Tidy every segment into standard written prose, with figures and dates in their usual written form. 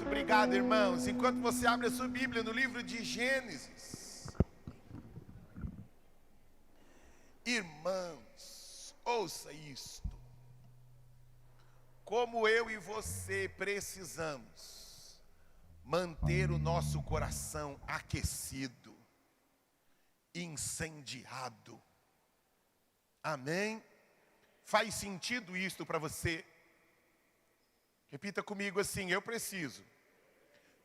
Obrigado, irmãos. Enquanto você abre a sua Bíblia no livro de Gênesis. Irmãos, ouça isto. Como eu e você precisamos manter o nosso coração aquecido, incendiado. Amém? Faz sentido isto para você? Repita comigo assim: eu preciso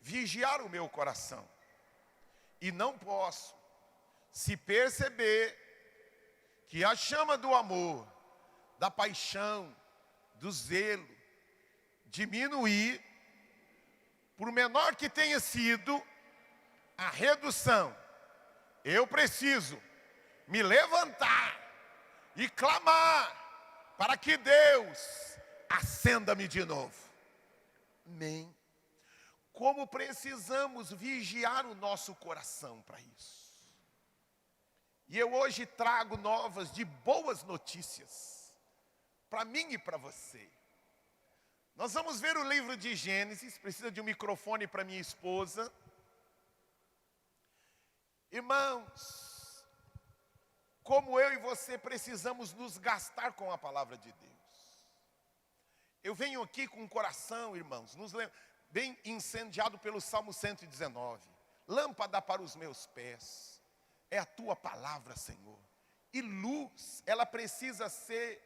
vigiar o meu coração. E não posso, se perceber que a chama do amor, da paixão, do zelo, diminuir, por menor que tenha sido a redução, eu preciso me levantar e clamar para que Deus acenda-me de novo. Amém. Como precisamos vigiar o nosso coração para isso. E eu hoje trago novas de boas notícias para mim e para você. Nós vamos ver o livro de Gênesis. Precisa de um microfone para minha esposa. Irmãos, como eu e você precisamos nos gastar com a palavra de Deus. Eu venho aqui com o coração, irmãos, bem incendiado pelo Salmo 119. Lâmpada para os meus pés é a tua palavra, Senhor. E luz, ela precisa ser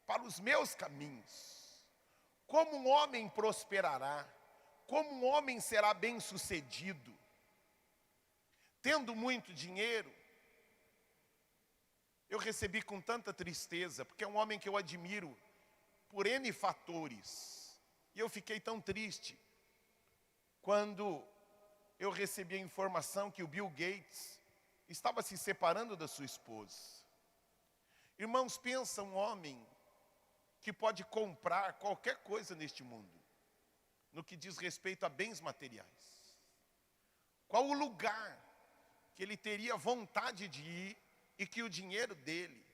para os meus caminhos. Como um homem prosperará, como um homem será bem-sucedido, tendo muito dinheiro. Eu recebi com tanta tristeza, porque é um homem que eu admiro por N fatores. E eu fiquei tão triste quando eu recebi a informação que o Bill Gates estava se separando da sua esposa. Irmãos, pensa um homem que pode comprar qualquer coisa neste mundo, no que diz respeito a bens materiais. Qual o lugar que ele teria vontade de ir e que o dinheiro dele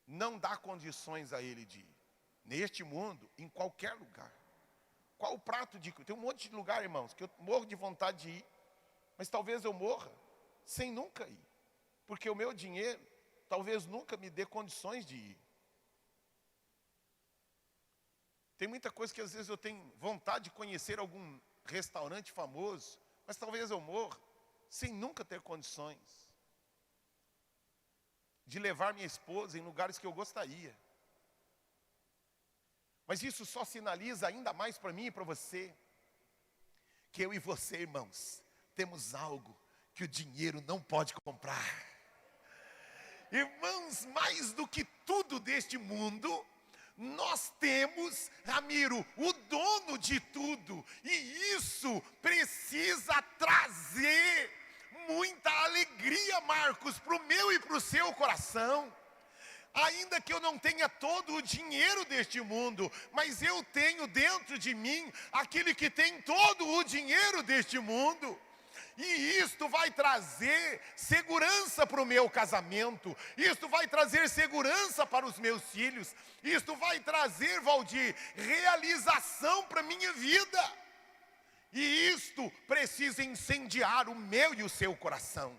não dá condições a ele de ir? Neste mundo, em qualquer lugar. Qual o prato de... Tem um monte de lugar, irmãos, que eu morro de vontade de ir, mas talvez eu morra sem nunca ir. Porque o meu dinheiro talvez nunca me dê condições de ir. Tem muita coisa que às vezes eu tenho vontade de conhecer algum restaurante famoso, mas talvez eu morra sem nunca ter condições de levar minha esposa em lugares que eu gostaria. Mas isso só sinaliza ainda mais para mim e para você, que eu e você, irmãos, temos algo que o dinheiro não pode comprar. Irmãos, mais do que tudo deste mundo, nós temos, Ramiro, o dono de tudo. E isso precisa trazer muita alegria, Marcos, para o meu e para o seu coração. Ainda que eu não tenha todo o dinheiro deste mundo, mas eu tenho dentro de mim aquele que tem todo o dinheiro deste mundo. E isto vai trazer segurança para o meu casamento. Isto vai trazer segurança para os meus filhos. Isto vai trazer, Valdir, realização para a minha vida. E isto precisa incendiar o meu e o seu coração.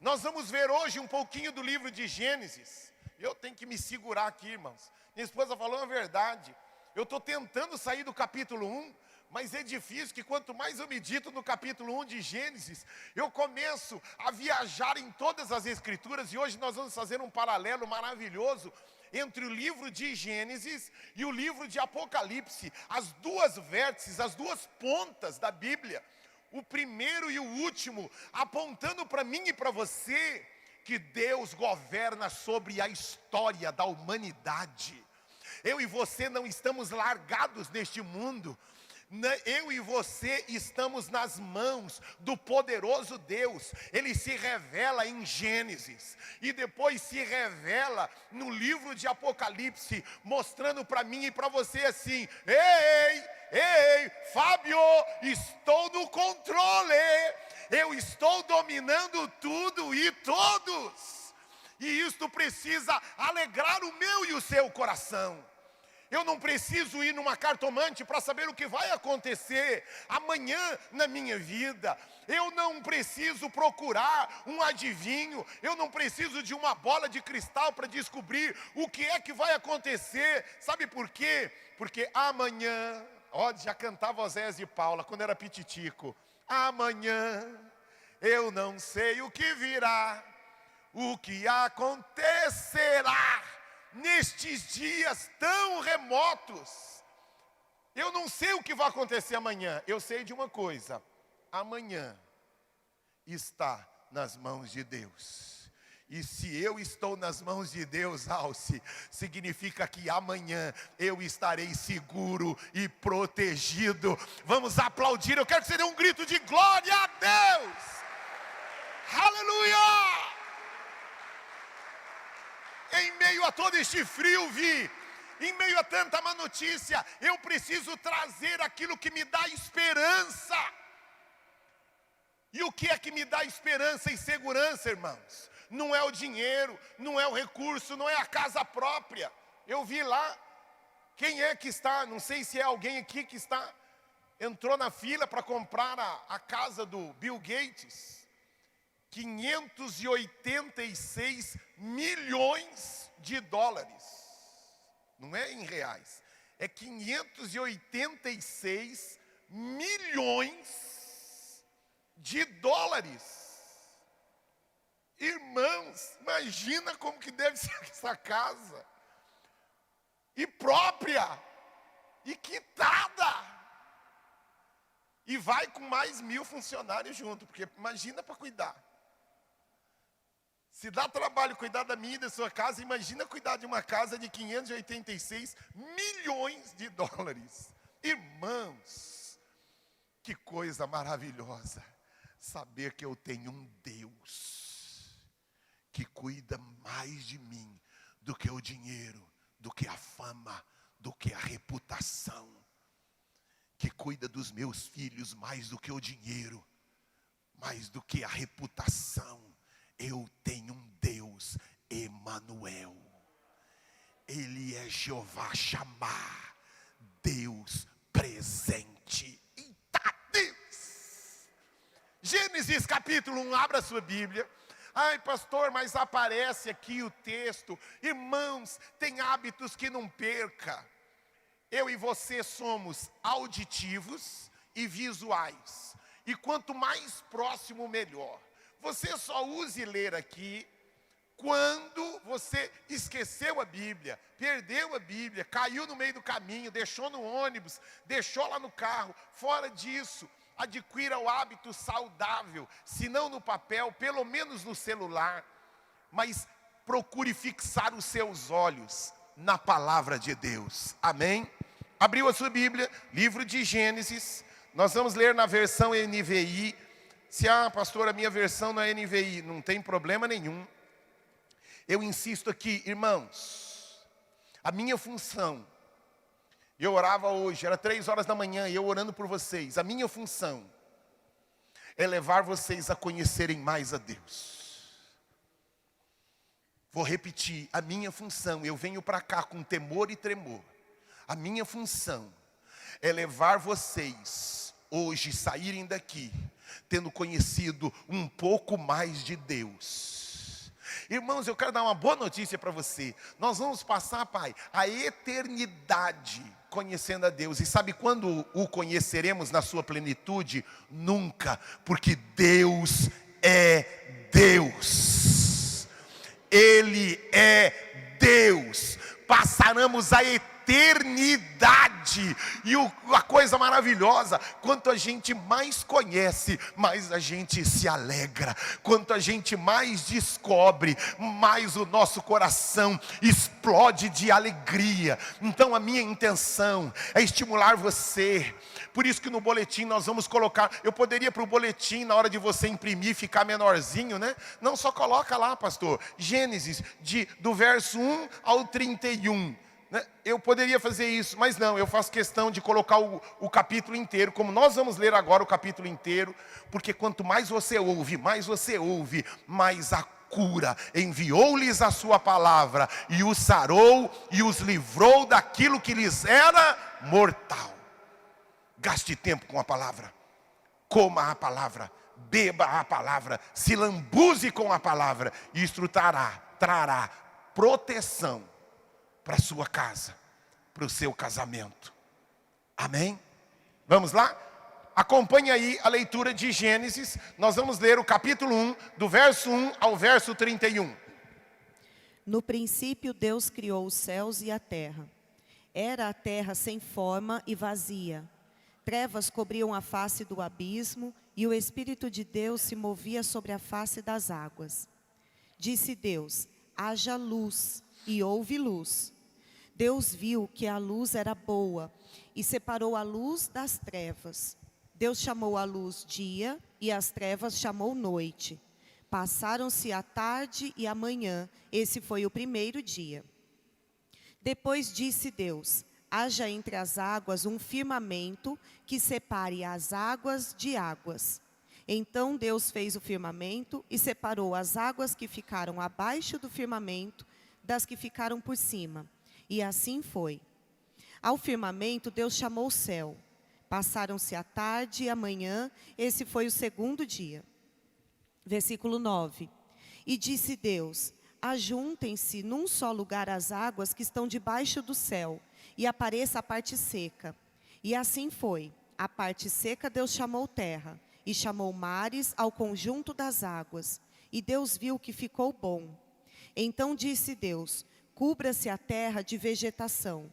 Nós vamos ver hoje um pouquinho do livro de Gênesis. Eu tenho que me segurar aqui, irmãos. Minha esposa falou a verdade. Eu estou tentando sair do capítulo 1, mas é difícil, que quanto mais eu medito no capítulo 1 de Gênesis, eu começo a viajar em todas as escrituras. E hoje nós vamos fazer um paralelo maravilhoso entre o livro de Gênesis e o livro de Apocalipse. As duas vértices, as duas pontas da Bíblia. O primeiro e o último, apontando para mim e para você que Deus governa sobre a história da humanidade. Eu e você não estamos largados neste mundo. Eu e você estamos nas mãos do poderoso Deus. Ele se revela em Gênesis e depois se revela no livro de Apocalipse, mostrando para mim e para você assim: ei, Fábio, estou no controle. Eu estou dominando tudo e todos. E isto precisa alegrar o meu e o seu coração. Eu não preciso ir numa cartomante para saber o que vai acontecer amanhã na minha vida. Eu não preciso procurar um adivinho. Eu não preciso de uma bola de cristal para descobrir o que é que vai acontecer. Sabe por quê? Porque amanhã, já cantava Oséias de Paula quando era pititico. Amanhã eu não sei o que virá, o que acontecerá nestes dias tão remotos. Eu não sei o que vai acontecer amanhã. Eu sei de uma coisa: amanhã está nas mãos de Deus. E se eu estou nas mãos de Deus, Alce, significa que amanhã eu estarei seguro e protegido. Vamos aplaudir. Eu quero que você dê um grito de glória a Deus. Aleluia! Em meio a todo este frio, em meio a tanta má notícia, eu preciso trazer aquilo que me dá esperança. E o que é que me dá esperança e segurança, irmãos? Não é o dinheiro, não é o recurso, não é a casa própria. Eu vi lá, quem é que está, não sei se é alguém aqui que entrou na fila para comprar a casa do Bill Gates. 586 milhões de dólares. Não é em reais. É 586 milhões de dólares. Irmãos, imagina como que deve ser essa casa. E própria. E quitada. E vai com mais 1.000 funcionários junto. Porque imagina para cuidar. Se dá trabalho cuidar da minha e da sua casa, imagina cuidar de uma casa de 586 milhões de dólares. Irmãos, que coisa maravilhosa saber que eu tenho um Deus que cuida mais de mim do que o dinheiro, do que a fama, do que a reputação, que cuida dos meus filhos mais do que o dinheiro, mais do que a reputação. Eu tenho um Deus, Emanuel. Ele é Jeová Shammah, Deus presente. Eita Deus! Gênesis capítulo 1, abra a sua Bíblia. Ai, pastor, mas aparece aqui o texto. Irmãos, tem hábitos que não perca. Eu e você somos auditivos e visuais. E quanto mais próximo, melhor. Você só use ler aqui quando você esqueceu a Bíblia, perdeu a Bíblia, caiu no meio do caminho, deixou no ônibus, deixou lá no carro. Fora disso, adquira o hábito saudável, se não no papel, pelo menos no celular. Mas procure fixar os seus olhos na palavra de Deus. Amém? Abriu a sua Bíblia, livro de Gênesis. Nós vamos ler na versão NVI. Se, pastor, a minha versão não é NVI, não tem problema nenhum. Eu insisto aqui, irmãos, a minha função, eu orava hoje, era 3 horas da manhã, e eu orando por vocês. A minha função é levar vocês a conhecerem mais a Deus. Vou repetir, a minha função, eu venho para cá com temor e tremor. A minha função é levar vocês hoje saírem daqui tendo conhecido um pouco mais de Deus. Irmãos, eu quero dar uma boa notícia para você. Nós vamos passar, Pai, a eternidade conhecendo a Deus. E sabe quando o conheceremos na sua plenitude? Nunca, porque Deus é Deus. Ele é Deus. Passaremos a eternidade. E a coisa maravilhosa, quanto a gente mais conhece, mais a gente se alegra. Quanto a gente mais descobre, mais o nosso coração explode de alegria. Então a minha intenção é estimular você. Por isso que no boletim nós vamos colocar, eu poderia para o boletim, na hora de você imprimir, ficar menorzinho, né? Não, só coloca lá, pastor, Gênesis, do verso 1 ao 31. Eu poderia fazer isso, mas não, eu faço questão de colocar o capítulo inteiro, como nós vamos ler agora o capítulo inteiro, porque quanto mais você ouve, mais a cura, enviou-lhes a sua palavra e os sarou e os livrou daquilo que lhes era mortal. Gaste tempo com a palavra, coma a palavra, beba a palavra, se lambuze com a palavra, e isto trará proteção para a sua casa, para o seu casamento. Amém? Vamos lá? Acompanhe aí a leitura de Gênesis. Nós vamos ler o capítulo 1, do verso 1 ao verso 31. No princípio Deus criou os céus e a terra. Era a terra sem forma e vazia. Trevas cobriam a face do abismo, e o Espírito de Deus se movia sobre a face das águas. Disse Deus: haja luz, e houve luz. Deus viu que a luz era boa, e separou a luz das trevas. Deus chamou a luz dia, e as trevas chamou noite. Passaram-se a tarde e a manhã, esse foi o primeiro dia. Depois disse Deus: haja entre as águas um firmamento que separe as águas de águas. Então Deus fez o firmamento e separou as águas que ficaram abaixo do firmamento das que ficaram por cima. E assim foi. Ao firmamento Deus chamou céu. Passaram-se a tarde e a manhã, esse foi o segundo dia. Versículo 9. E disse Deus: ajuntem-se num só lugar as águas que estão debaixo do céu, e apareça a parte seca. E assim foi. A parte seca Deus chamou terra, e chamou mares ao conjunto das águas. E Deus viu que ficou bom. Então disse Deus: cubra-se a terra de vegetação,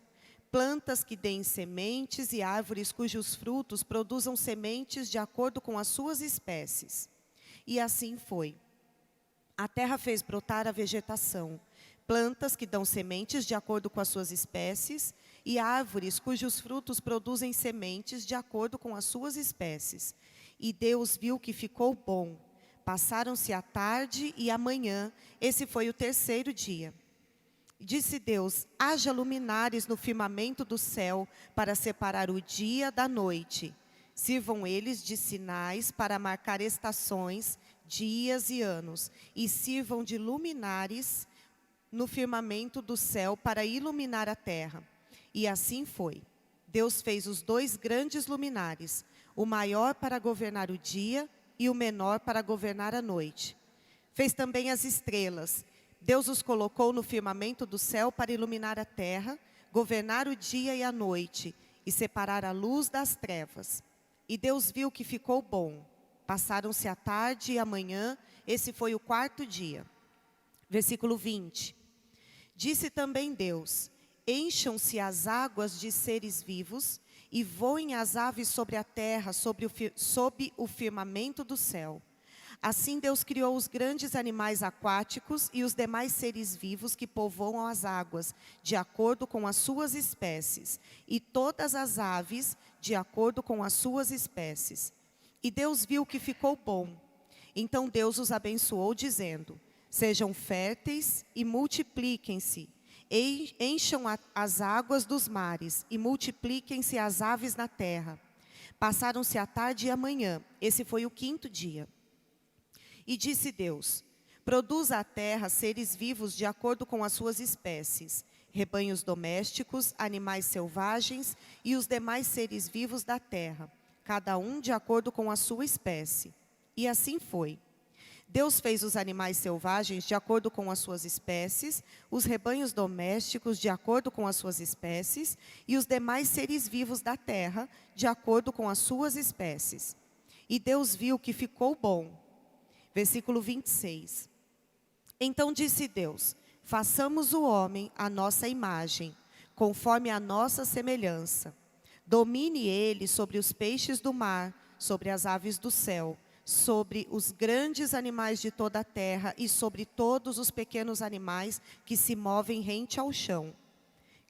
plantas que deem sementes e árvores cujos frutos produzam sementes de acordo com as suas espécies. E assim foi. A terra fez brotar a vegetação, plantas que dão sementes de acordo com as suas espécies, e árvores cujos frutos produzem sementes de acordo com as suas espécies. E Deus viu que ficou bom. Passaram-se a tarde e a manhã, esse foi o terceiro dia. Disse Deus: haja luminares no firmamento do céu para separar o dia da noite. Sirvam eles de sinais para marcar estações, dias e anos. E sirvam de luminares no firmamento do céu para iluminar a terra. E assim foi. Deus fez os 2 grandes luminares, o maior para governar o dia e o menor para governar a noite. Fez também as estrelas. Deus os colocou no firmamento do céu para iluminar a terra, governar o dia e a noite, e separar a luz das trevas. E Deus viu que ficou bom. Passaram-se a tarde e a manhã, esse foi o 4º dia. Versículo 20. Disse também Deus: encham-se as águas de seres vivos, e voem as aves sobre a terra, sob o firmamento do céu. Assim Deus criou os grandes animais aquáticos e os demais seres vivos que povoam as águas, de acordo com as suas espécies, e todas as aves, de acordo com as suas espécies. E Deus viu que ficou bom. Então Deus os abençoou, dizendo: sejam férteis e multipliquem-se, encham as águas dos mares, e multipliquem-se as aves na terra. Passaram-se a tarde e a manhã, esse foi o 5º dia. E disse Deus: produza a terra seres vivos de acordo com as suas espécies, rebanhos domésticos, animais selvagens e os demais seres vivos da terra, cada um de acordo com a sua espécie. E assim foi. Deus fez os animais selvagens de acordo com as suas espécies, os rebanhos domésticos de acordo com as suas espécies e os demais seres vivos da terra de acordo com as suas espécies. E Deus viu que ficou bom. Versículo 26. Então disse Deus: façamos o homem à nossa imagem, conforme a nossa semelhança. Domine ele sobre os peixes do mar, sobre as aves do céu, sobre os grandes animais de toda a terra e sobre todos os pequenos animais que se movem rente ao chão.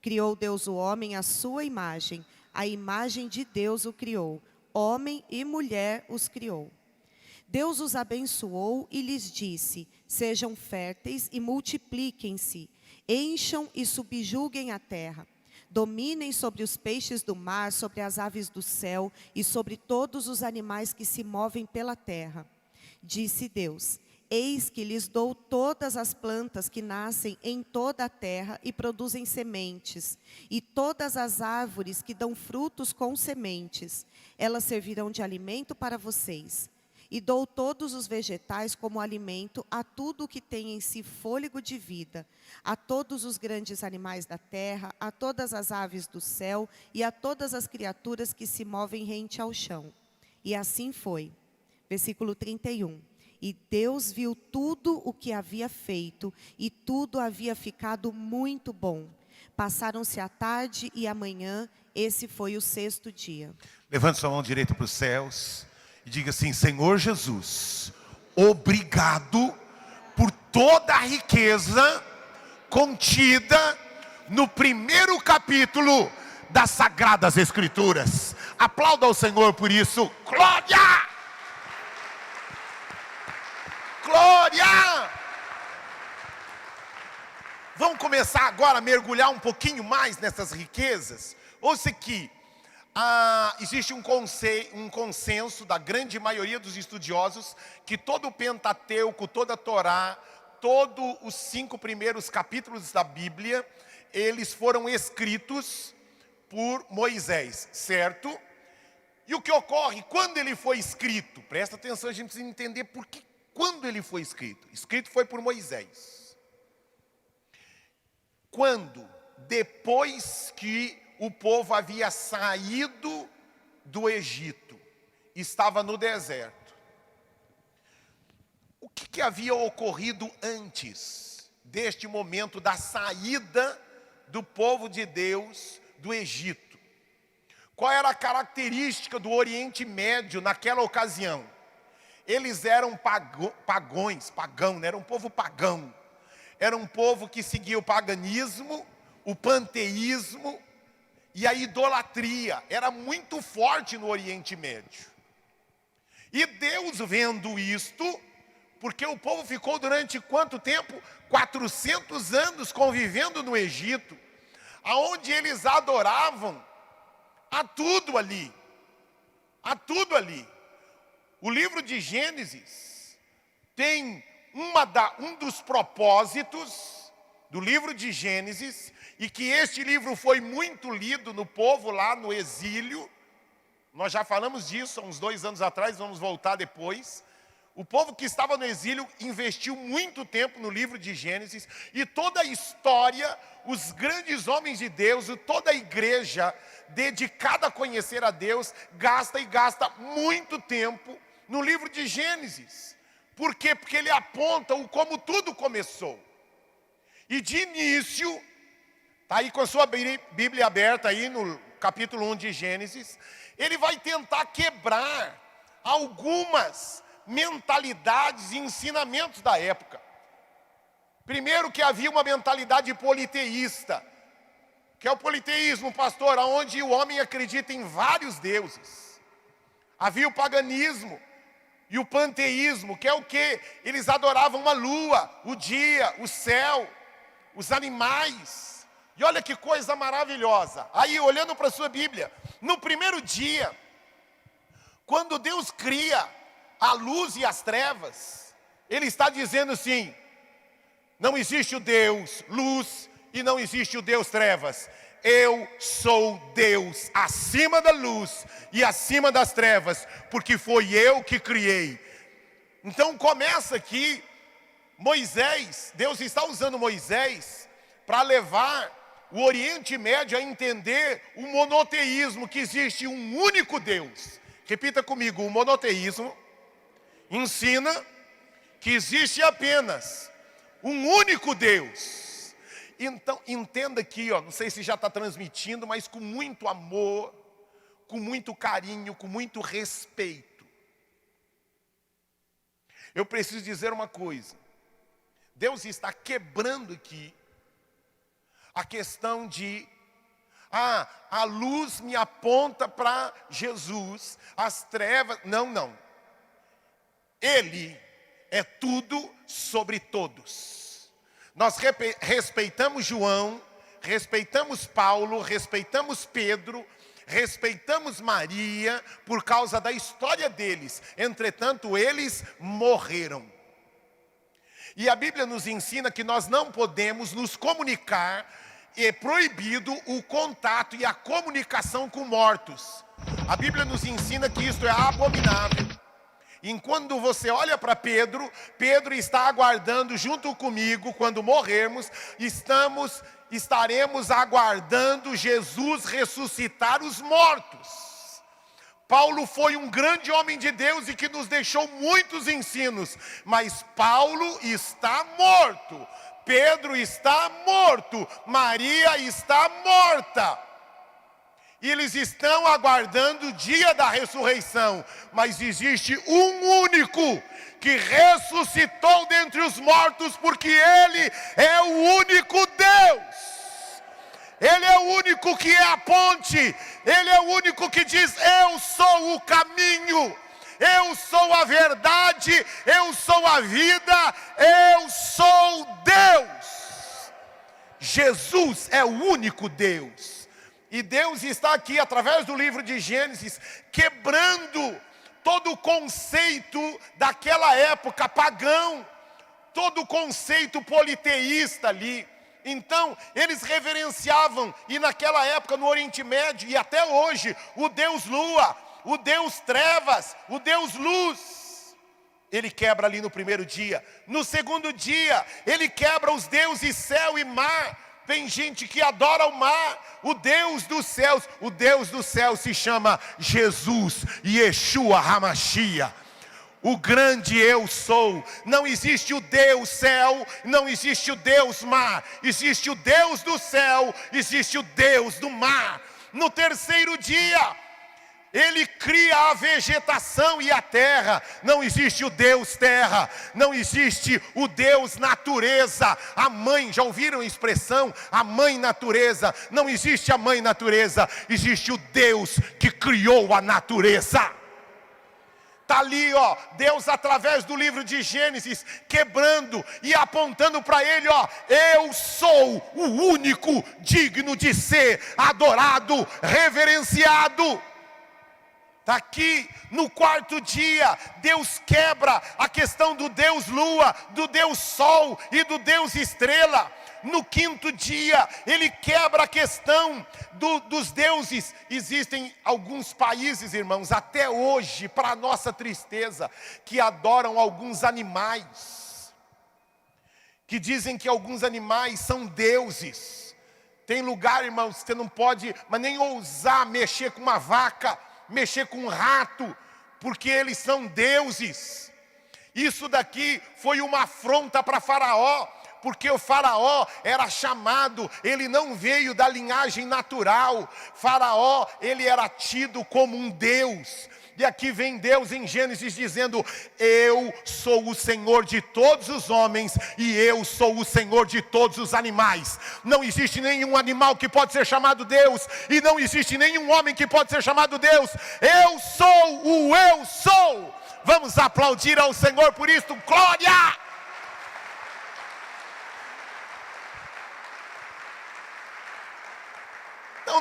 Criou Deus o homem à sua imagem, a imagem de Deus o criou, homem e mulher os criou. Deus os abençoou e lhes disse: sejam férteis e multipliquem-se, encham e subjuguem a terra. Dominem sobre os peixes do mar, sobre as aves do céu e sobre todos os animais que se movem pela terra. Disse Deus: Eis que lhes dou todas as plantas que nascem em toda a terra e produzem sementes, e todas as árvores que dão frutos com sementes. Elas servirão de alimento para vocês. E dou todos os vegetais como alimento a tudo o que tem em si fôlego de vida, a todos os grandes animais da terra, a todas as aves do céu e a todas as criaturas que se movem rente ao chão. E assim foi. Versículo 31. E Deus viu tudo o que havia feito, e tudo havia ficado muito bom. Passaram-se a tarde e a manhã, esse foi o 6º dia. Levante sua mão direita para os céus e diga assim: Senhor Jesus, obrigado por toda a riqueza contida no primeiro capítulo das Sagradas Escrituras. Aplauda ao Senhor por isso. Glória! Glória! Vamos começar agora a mergulhar um pouquinho mais nessas riquezas. Ouça aqui, existe um consenso da grande maioria dos estudiosos que todo o Pentateuco, toda a Torá, todos os 5 primeiros capítulos da Bíblia, eles foram escritos por Moisés, certo? E o que ocorre quando ele foi escrito? Presta atenção, a gente precisa entender por que. Quando ele foi escrito? Escrito foi por Moisés. Quando? Depois que o povo havia saído do Egito, estava no deserto. O que havia ocorrido antes deste momento da saída do povo de Deus do Egito? Qual era a característica do Oriente Médio naquela ocasião? Eles eram pagão, era um povo pagão. Era um povo que seguia o paganismo, o panteísmo e a idolatria. Era muito forte no Oriente Médio. E Deus vendo isto, porque o povo ficou durante quanto tempo? 400 anos convivendo no Egito, aonde eles adoravam a tudo ali. A tudo ali. O livro de Gênesis tem um dos propósitos do livro de Gênesis, e que este livro foi muito lido no povo lá no exílio. Nós já falamos disso há uns 2 anos atrás, vamos voltar depois. O povo que estava no exílio investiu muito tempo no livro de Gênesis, e toda a história, os grandes homens de Deus, toda a igreja dedicada a conhecer a Deus, gasta muito tempo no livro de Gênesis. Por quê? Porque ele aponta como tudo começou. E de início, está aí com a sua Bíblia aberta aí no capítulo 1 de Gênesis, ele vai tentar quebrar algumas mentalidades e ensinamentos da época. Primeiro, que havia uma mentalidade politeísta, que é o politeísmo, pastor, onde o homem acredita em vários deuses. Havia o paganismo e o panteísmo, que é o quê? Eles adoravam a lua, o dia, o céu, os animais. E olha que coisa maravilhosa. Aí, olhando para a sua Bíblia, no primeiro dia, quando Deus cria a luz e as trevas, Ele está dizendo assim: não existe o Deus luz e não existe o Deus trevas. Eu sou Deus acima da luz e acima das trevas, porque foi eu que criei. Então começa aqui, Moisés, Deus está usando Moisés para levar o Oriente Médio a entender o monoteísmo, que existe um único Deus. Repita comigo: o monoteísmo ensina que existe apenas um único Deus. Então, entenda aqui, não sei se já está transmitindo, mas com muito amor, com muito carinho, com muito respeito. Eu preciso dizer uma coisa. Deus está quebrando aqui a questão de, a luz me aponta para Jesus, as trevas, não. Ele é tudo sobre todos. Nós respeitamos João, respeitamos Paulo, respeitamos Pedro, respeitamos Maria por causa da história deles. Entretanto, eles morreram. E a Bíblia nos ensina que nós não podemos nos comunicar, é proibido o contato e a comunicação com mortos. A Bíblia nos ensina que isso é abominável. Enquanto você olha para Pedro, Pedro está aguardando junto comigo, quando morrermos, estaremos aguardando Jesus ressuscitar os mortos. Paulo foi um grande homem de Deus e que nos deixou muitos ensinos, mas Paulo está morto, Pedro está morto, Maria está morta. E eles estão aguardando o dia da ressurreição, mas existe um único que ressuscitou dentre os mortos, porque Ele é o único Deus. Ele é o único que é a ponte, Ele é o único que diz: eu sou o caminho, eu sou a verdade, eu sou a vida, eu sou Deus. Jesus é o único Deus. E Deus está aqui, através do livro de Gênesis, quebrando todo o conceito daquela época pagão, todo o conceito politeísta ali. Então, eles reverenciavam, e naquela época no Oriente Médio, e até hoje, o Deus Lua, o Deus Trevas, o Deus Luz. Ele quebra ali no primeiro dia. No segundo dia, ele quebra os deuses céu e mar. Tem gente que adora o mar, o Deus dos céus. O Deus dos céus se chama Jesus, Yeshua HaMashiach. O grande eu sou. Não existe o Deus céu, não existe o Deus mar. Existe o Deus do céu, existe o Deus do mar. No terceiro dia, Ele cria a vegetação e a terra. Não existe o Deus terra, não existe o Deus natureza. A mãe, já ouviram a expressão? A mãe natureza. Não existe a mãe natureza, existe o Deus que criou a natureza. Está ali, ó, Deus através do livro de Gênesis, quebrando e apontando para Ele, ó: eu sou o único digno de ser adorado, reverenciado. Está aqui no quarto dia, Deus quebra a questão do Deus Lua, do Deus Sol e do Deus Estrela. No quinto dia, Ele quebra a questão dos deuses. Existem alguns países, irmãos, até hoje, para nossa tristeza, que adoram alguns animais, que dizem que alguns animais são deuses. Tem lugar, irmãos, que você não pode, mas nem ousar mexer com uma vaca, mexer com um rato, porque eles são deuses. Isso daqui foi uma afronta para Faraó, porque o Faraó era chamado, ele não veio da linhagem natural. Faraó, ele era tido como um deus. E aqui vem Deus em Gênesis dizendo: eu sou o Senhor de todos os homens e eu sou o Senhor de todos os animais. Não existe nenhum animal que pode ser chamado Deus, e não existe nenhum homem que pode ser chamado Deus. Eu sou o eu sou. Vamos aplaudir ao Senhor por isso. Glória!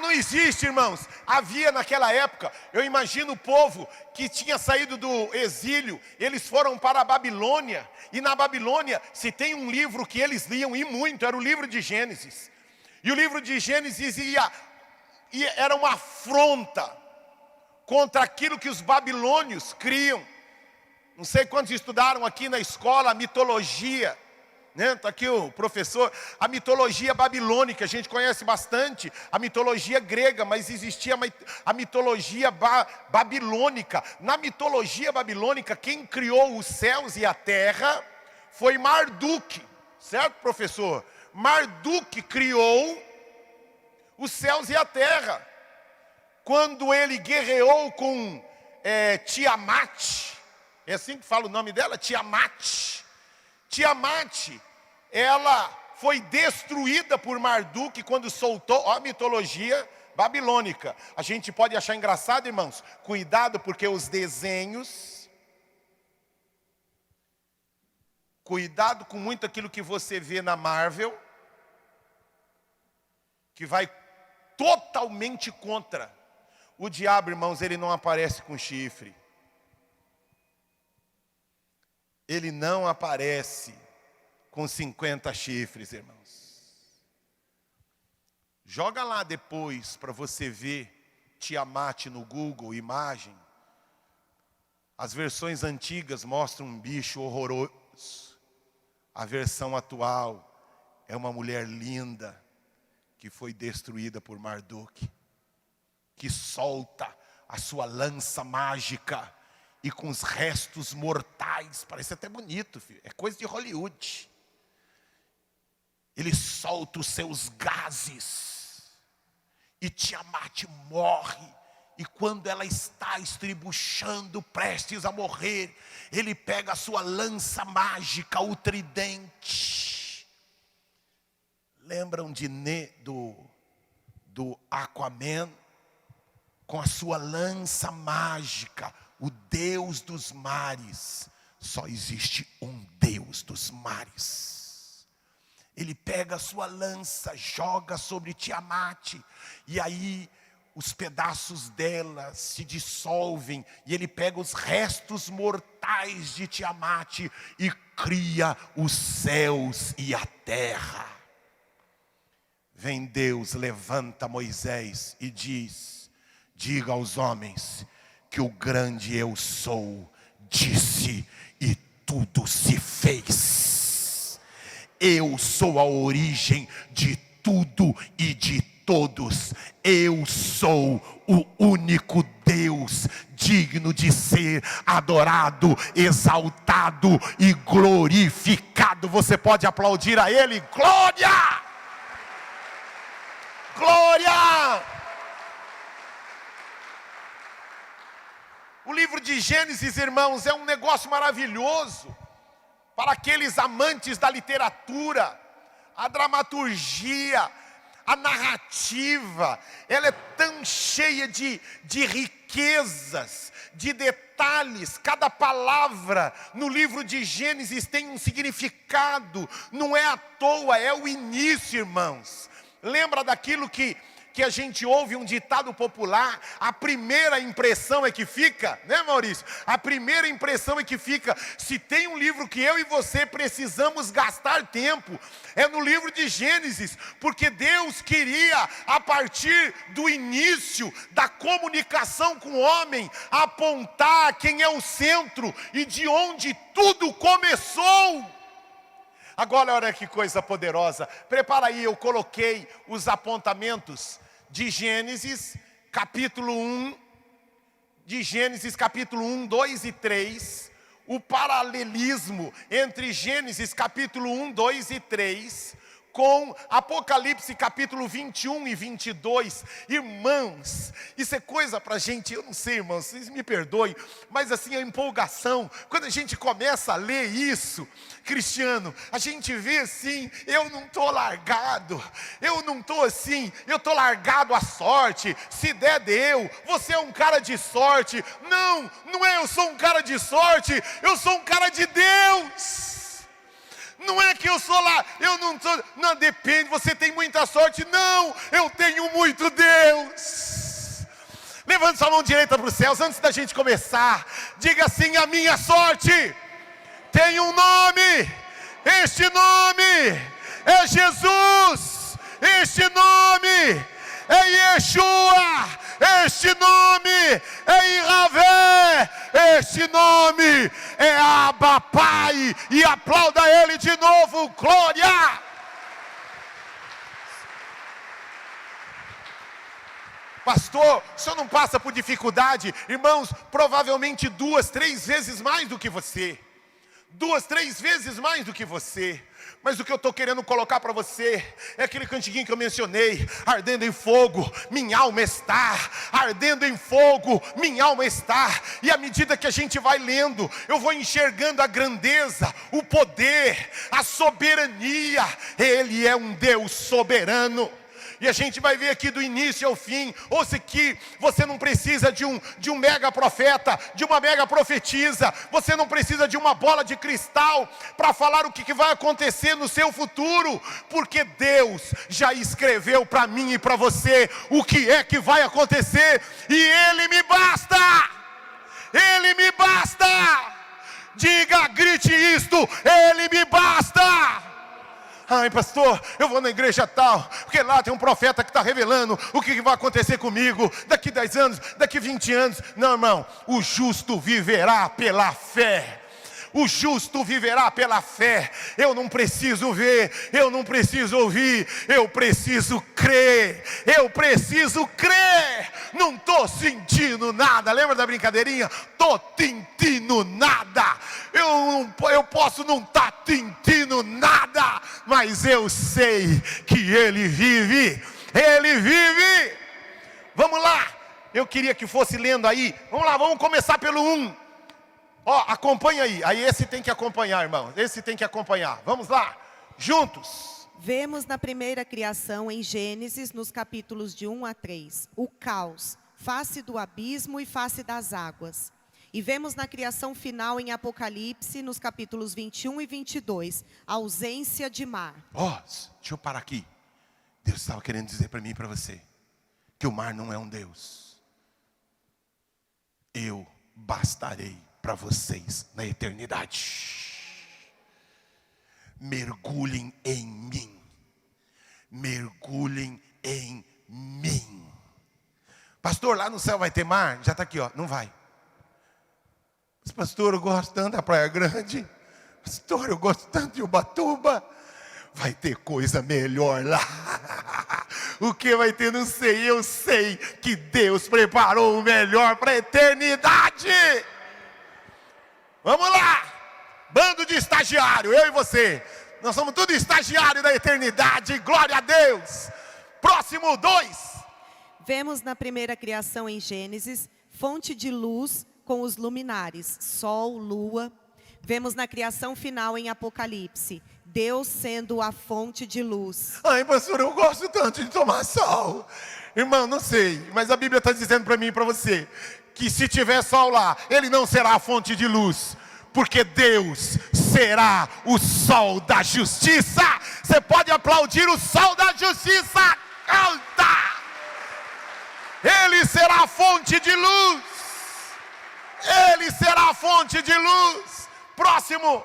Não existe, irmãos. Havia naquela época, eu imagino o povo que tinha saído do exílio, eles foram para a Babilônia, e na Babilônia, se tem um livro que eles liam e muito, era o livro de Gênesis. E o livro de Gênesis era uma afronta contra aquilo que os babilônios criam. Não sei quantos estudaram aqui na escola a mitologia, né? Está aqui o professor. A mitologia babilônica, a gente conhece bastante. A mitologia grega, mas existia a mitologia babilônica. Na mitologia babilônica, quem criou os céus e a terra foi Marduk. Certo, professor? Marduk criou os céus e a terra. Quando ele guerreou com Tiamat, é assim que fala o nome dela? Tiamat. Tiamat, ela foi destruída por Marduk quando soltou, ó, a mitologia babilônica. A gente pode achar engraçado, irmãos. Cuidado, porque os desenhos, cuidado com muito aquilo que você vê na Marvel, que vai totalmente contra. O diabo, irmãos, ele não aparece com chifre. Ele não aparece. com 50 chifres, irmãos. Joga lá depois para você ver Tiamat no Google, imagem. As versões antigas mostram um bicho horroroso. A versão atual é uma mulher linda que foi destruída por Marduk, que solta a sua lança mágica e com os restos mortais, parece até bonito, filho. É coisa de Hollywood. Ele solta os seus gases e Tiamat morre. E quando ela está estribuchando, prestes a morrer, ele pega a sua lança mágica, o tridente. Lembram do Aquaman? Com a sua lança mágica, o Deus dos mares. Só existe um Deus dos mares. Ele pega a sua lança, joga sobre Tiamat, e aí os pedaços dela se dissolvem, e ele pega os restos mortais de Tiamat e cria os céus e a terra. Vem Deus, levanta Moisés e diz: diga aos homens que o grande eu sou disse e tudo se fez. Eu sou a origem de tudo e de todos. Eu sou o único Deus digno de ser adorado, exaltado e glorificado. Você pode aplaudir a Ele? Glória! Glória! O livro de Gênesis, irmãos, é um negócio maravilhoso para aqueles amantes da literatura, a dramaturgia, a narrativa. Ela é tão cheia de riquezas, de detalhes. Cada palavra no livro de Gênesis tem um significado. Não é à toa, é o início, irmãos. Lembra daquilo que a gente ouve, um ditado popular: a primeira impressão é que fica, né, Maurício? A primeira impressão é que fica. Se tem um livro que eu e você precisamos gastar tempo, é no livro de Gênesis, porque Deus queria, a partir do início da comunicação com o homem, apontar quem é o centro e de onde tudo começou. Agora olha que coisa poderosa. Prepara aí, eu coloquei os apontamentos de Gênesis, capítulo 1. De Gênesis, capítulo 1, 2 e 3. O paralelismo entre Gênesis, capítulo 1, 2 e 3. Com Apocalipse, capítulo 21 e 22. Irmãos, isso é coisa para a gente, eu não sei, irmãos, vocês me perdoem, mas assim, a empolgação, quando a gente começa a ler isso, Cristiano, a gente vê assim: eu não estou largado, eu não estou assim, eu estou largado à sorte, se der deu, você é um cara de sorte. Não, não é eu sou um cara de sorte, eu sou um cara de Deus. Não é que eu sou lá, eu não sou, não, depende, você tem muita sorte. Não, eu tenho muito Deus. Levante sua mão direita para os céus, antes da gente começar, diga assim: a minha sorte tem um nome, este nome é Jesus, este nome é Yeshua, este nome é Yahvé, este nome é Abba Pai. E aplauda Ele de novo, glória! Pastor, o senhor não passa por dificuldade? Irmãos, provavelmente 2, 3 vezes mais do que você. 2, 3 vezes mais do que você. Mas o que eu estou querendo colocar para você é aquele cantiguinho que eu mencionei: ardendo em fogo, minha alma está. Ardendo em fogo, minha alma está. E à medida que a gente vai lendo, eu vou enxergando a grandeza, o poder, a soberania. Ele é um Deus soberano. E a gente vai ver aqui do início ao fim. Ouça que você não precisa de um mega profeta, de uma mega profetisa. Você não precisa de uma bola de cristal para falar o que vai acontecer no seu futuro. Porque Deus já escreveu para mim e para você o que é que vai acontecer. E Ele me basta. Ele me basta. Diga, grite isto: Ele me basta. Ai, pastor, eu vou na igreja tal, porque lá tem um profeta que está revelando o que vai acontecer comigo daqui 10 anos, daqui 20 anos. Não, irmão, o justo viverá pela fé. O justo viverá pela fé. Eu não preciso ver, eu não preciso ouvir, eu preciso crer. Eu preciso crer. Não estou sentindo nada. Lembra da brincadeirinha? Estou sentindo nada. Eu posso não estar sentindo nada, mas eu sei que Ele vive. Ele vive. Vamos lá. Eu queria que fosse lendo aí. Vamos lá, vamos começar pelo 1. Ó, acompanha aí. Aí esse tem que acompanhar, irmão. Esse tem que acompanhar. Vamos lá, juntos. Vemos na primeira criação, em Gênesis, nos capítulos de 1 a 3, o caos, face do abismo e face das águas. E vemos na criação final, em Apocalipse, nos capítulos 21 e 22, a ausência de mar. Ó, deixa eu parar aqui. Deus estava querendo dizer para mim e para você que o mar não é um Deus. Eu bastarei para vocês na eternidade. Mergulhem em mim. Mergulhem em mim. Pastor, lá no céu vai ter mar? Já está aqui, ó. Não vai. Mas, pastor, eu gosto tanto da Praia Grande. Pastor, eu gosto tanto de Ubatuba. Vai ter coisa melhor lá. O que vai ter, não sei. Eu sei que Deus preparou o melhor para a eternidade. Vamos lá, bando de estagiário, eu e você. Nós somos tudo estagiário da eternidade, glória a Deus. Próximo 2. Vemos na primeira criação, em Gênesis, fonte de luz com os luminares, sol, lua. Vemos na criação final, em Apocalipse, Deus sendo a fonte de luz. Ai, pastor, eu gosto tanto de tomar sol. Irmão, não sei, mas a Bíblia está dizendo para mim e para você que se tiver sol lá, ele não será a fonte de luz, porque Deus será o sol da justiça. Você pode aplaudir o sol da justiça. Canta! Ele será a fonte de luz. Ele será a fonte de luz. Próximo.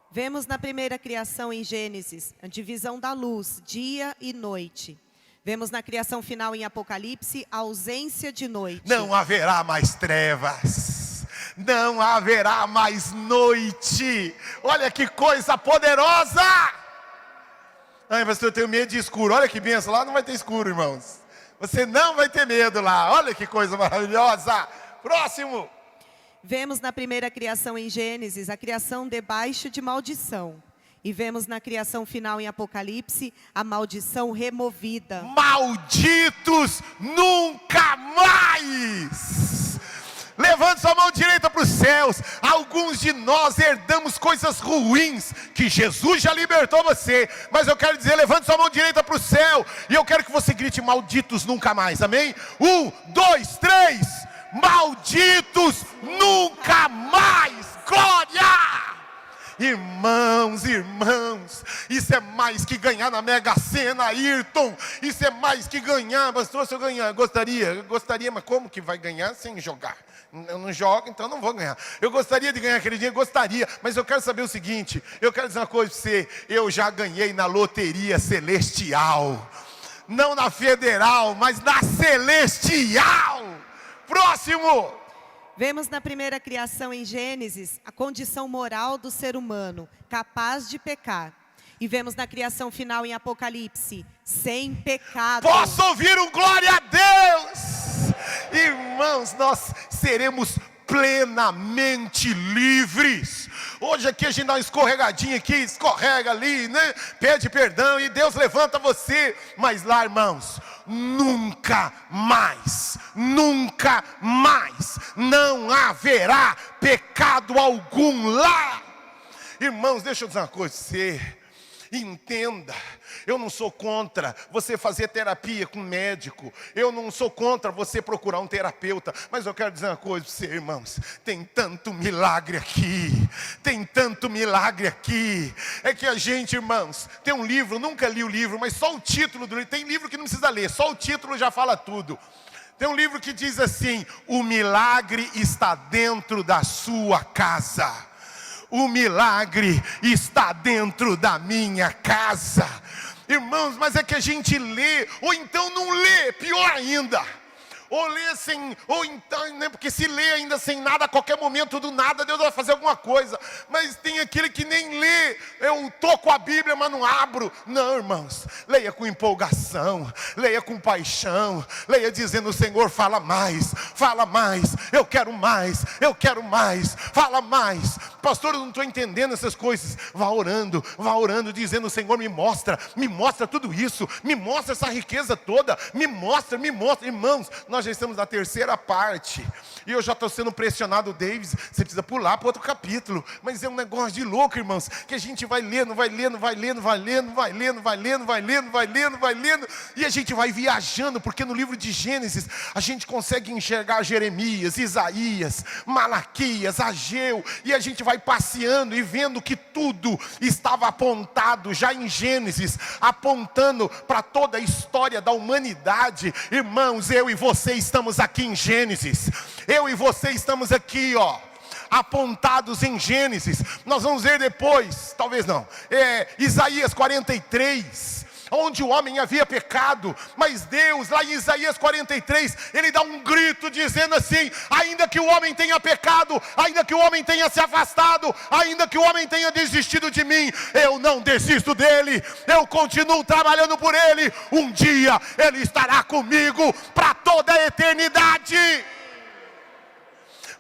Vemos na primeira criação, em Gênesis, a divisão da luz, dia e noite. Vemos na criação final, em Apocalipse, a ausência de noite. Não haverá mais trevas. Não haverá mais noite. Olha que coisa poderosa. Ai, pastor, eu tenho medo de escuro. Olha que benção, lá não vai ter escuro, irmãos. Você não vai ter medo lá. Olha que coisa maravilhosa. Próximo. Vemos na primeira criação, em Gênesis, a criação debaixo de maldição. E vemos na criação final, em Apocalipse, a maldição removida. Malditos nunca mais. Levante sua mão direita para os céus. Alguns de nós herdamos coisas ruins que Jesus já libertou você. Mas eu quero dizer, levante sua mão direita para o céu. E eu quero que você grite: malditos nunca mais, amém? 1, 2, 3. Malditos nunca mais. Glória! Irmãos, isso é mais que ganhar na Mega Sena, Ayrton. Isso é mais que ganhar. Pastor, se eu ganhar, gostaria, mas como que vai ganhar sem jogar? Eu não jogo, então não vou ganhar. Eu gostaria de ganhar aquele dinheiro, gostaria, mas eu quero saber o seguinte, eu quero dizer uma coisa para você, eu já ganhei na loteria celestial. Não na federal, mas na celestial. Próximo. Vemos na primeira criação, em Gênesis, a condição moral do ser humano, capaz de pecar. E vemos na criação final, em Apocalipse, sem pecado. Posso ouvir um glória a Deus? Irmãos, nós seremos plenamente livres. Hoje aqui a gente dá uma escorregadinha aqui, escorrega ali, né? Pede perdão e Deus levanta você. Mas lá, irmãos, nunca mais não haverá pecado algum lá. Irmãos, deixa eu dizer uma coisa, você entenda, eu não sou contra você fazer terapia com médico, eu não sou contra você procurar um terapeuta, mas eu quero dizer uma coisa para você, irmãos, tem tanto milagre aqui, é que a gente, irmãos, tem um livro, nunca li o livro, mas só o título do livro, tem livro que não precisa ler, só o título já fala tudo. Tem um livro que diz assim: o milagre está dentro da sua casa. O milagre está dentro da minha casa. Irmãos, mas é que a gente lê, ou então não lê, pior ainda. Ou lê sem, ou então, né, porque se lê ainda sem nada, a qualquer momento do nada, Deus vai fazer alguma coisa. Mas tem aquele que nem lê, eu toco a Bíblia, mas não abro. Não, irmãos, leia com empolgação, leia com paixão, leia dizendo: Senhor, fala mais, eu quero mais, fala mais. Pastor, eu não estou entendendo essas coisas. Vá orando, dizendo: Senhor, me mostra tudo isso, me mostra essa riqueza toda, me mostra. Irmãos, nós já estamos na terceira parte, e eu já estou sendo pressionado, Davis, você precisa pular para outro capítulo, mas é um negócio de louco, irmãos, que a gente vai lendo, e a gente vai viajando, porque no livro de Gênesis, a gente consegue enxergar Jeremias, Isaías, Malaquias, Ageu, e a gente vai passeando e vendo que tudo estava apontado já em Gênesis, apontando para toda a história da humanidade. Irmãos, eu e você estamos aqui em Gênesis, eu e você estamos aqui, apontados em Gênesis. Nós vamos ver depois, talvez não, Isaías 43, onde o homem havia pecado, mas Deus, lá em Isaías 43, Ele dá um grito dizendo assim: ainda que o homem tenha pecado, ainda que o homem tenha se afastado, ainda que o homem tenha desistido de mim, eu não desisto dele, eu continuo trabalhando por ele. Um dia ele estará comigo para toda a eternidade.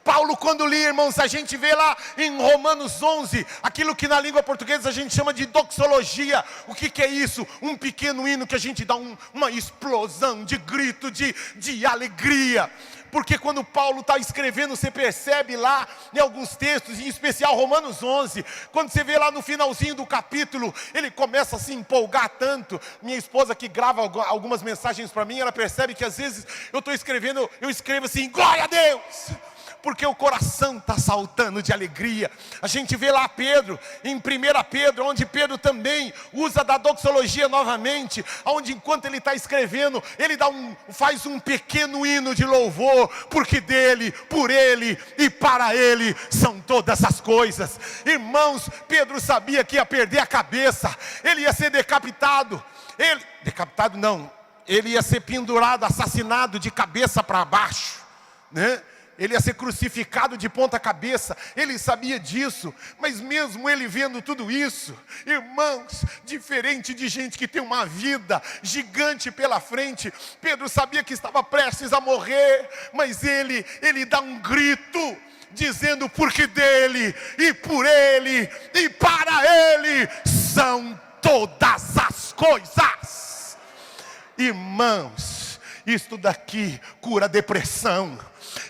Paulo, quando lê, irmãos, a gente vê lá em Romanos 11, aquilo que na língua portuguesa a gente chama de doxologia. O que é isso? Um pequeno hino que a gente dá uma explosão de grito, de alegria. Porque quando Paulo está escrevendo, você percebe lá em alguns textos, em especial Romanos 11, quando você vê lá no finalzinho do capítulo, ele começa a se empolgar tanto. Minha esposa, que grava algumas mensagens para mim, ela percebe que às vezes eu estou escrevendo, eu escrevo assim: glória a Deus! Porque o coração está saltando de alegria. A gente vê lá Pedro, em 1 Pedro, onde Pedro também usa da doxologia novamente, onde enquanto ele está escrevendo, ele faz um pequeno hino de louvor, porque dele, por ele e para ele são todas as coisas. Irmãos, Pedro sabia que ia perder a cabeça, ele ia ser decapitado, ele ia ser pendurado, assassinado de cabeça para baixo, né? Ele ia ser crucificado de ponta cabeça, ele sabia disso, mas mesmo ele vendo tudo isso, irmãos, diferente de gente que tem uma vida gigante pela frente, Pedro sabia que estava prestes a morrer, mas ele dá um grito, dizendo: porque dele, e por ele, e para ele, são todas as coisas. Irmãos, isto daqui cura depressão,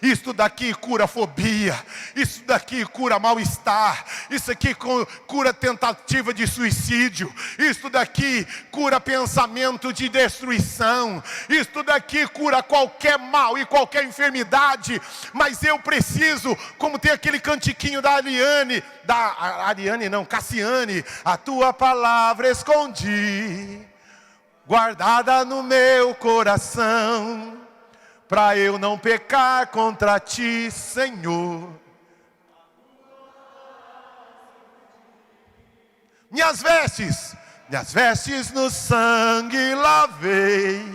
isto daqui cura fobia, isso daqui cura mal-estar, isso aqui cura tentativa de suicídio, isso daqui cura pensamento de destruição, isso daqui cura qualquer mal e qualquer enfermidade. Mas eu preciso, como tem aquele cantiquinho da Cassiane: a tua palavra escondi, guardada no meu coração, para eu não pecar contra ti, Senhor. Minhas vestes no sangue lavei.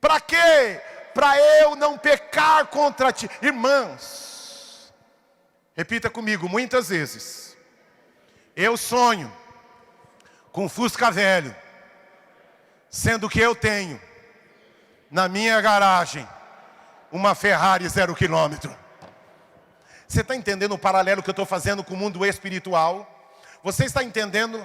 Para quê? Para eu não pecar contra ti. Irmãos, repita comigo: muitas vezes eu sonho com Fusca velho, sendo que eu tenho na minha garagem uma Ferrari 0 km. Você está entendendo o paralelo que eu estou fazendo com o mundo espiritual? Você está entendendo?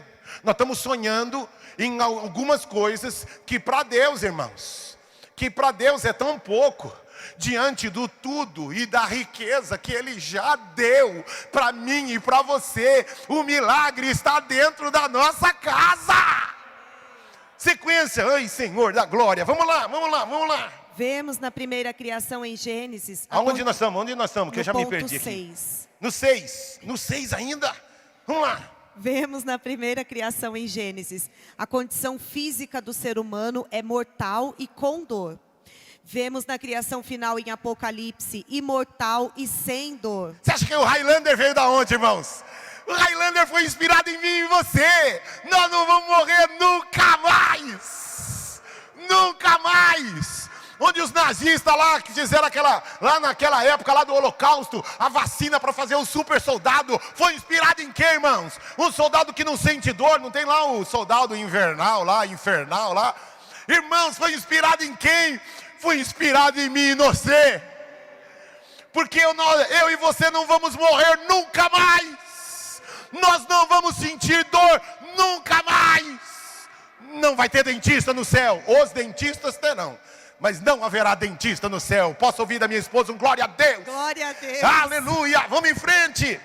Nós estamos sonhando em algumas coisas que para Deus, irmãos, que para Deus é tão pouco, diante do tudo e da riqueza que Ele já deu para mim e para você. O milagre está dentro da nossa casa. Sequência: ai, Senhor da glória, vamos lá. Vemos na primeira criação em Gênesis. Onde nós estamos? Que eu já me perdi aqui. No 6 ainda? Vamos lá. Vemos na primeira criação em Gênesis, a condição física do ser humano é mortal e com dor. Vemos na criação final em Apocalipse, imortal e sem dor. Você acha que o Highlander veio da onde, irmãos? O Highlander foi inspirado em mim e em você. Nós não vamos morrer nunca mais. Nunca mais. Onde os nazistas lá, que fizeram lá naquela época lá do Holocausto, a vacina para fazer o super soldado, foi inspirado em quem, irmãos? Um soldado que não sente dor, não tem lá o soldado infernal lá. Irmãos, foi inspirado em quem? Foi inspirado em mim e você. Porque eu e você não vamos morrer nunca mais. Nós não vamos sentir dor nunca mais. Não vai ter dentista no céu. Os dentistas terão, mas não haverá dentista no céu. Posso ouvir da minha esposa um glória a Deus? Glória a Deus. Aleluia, vamos em frente.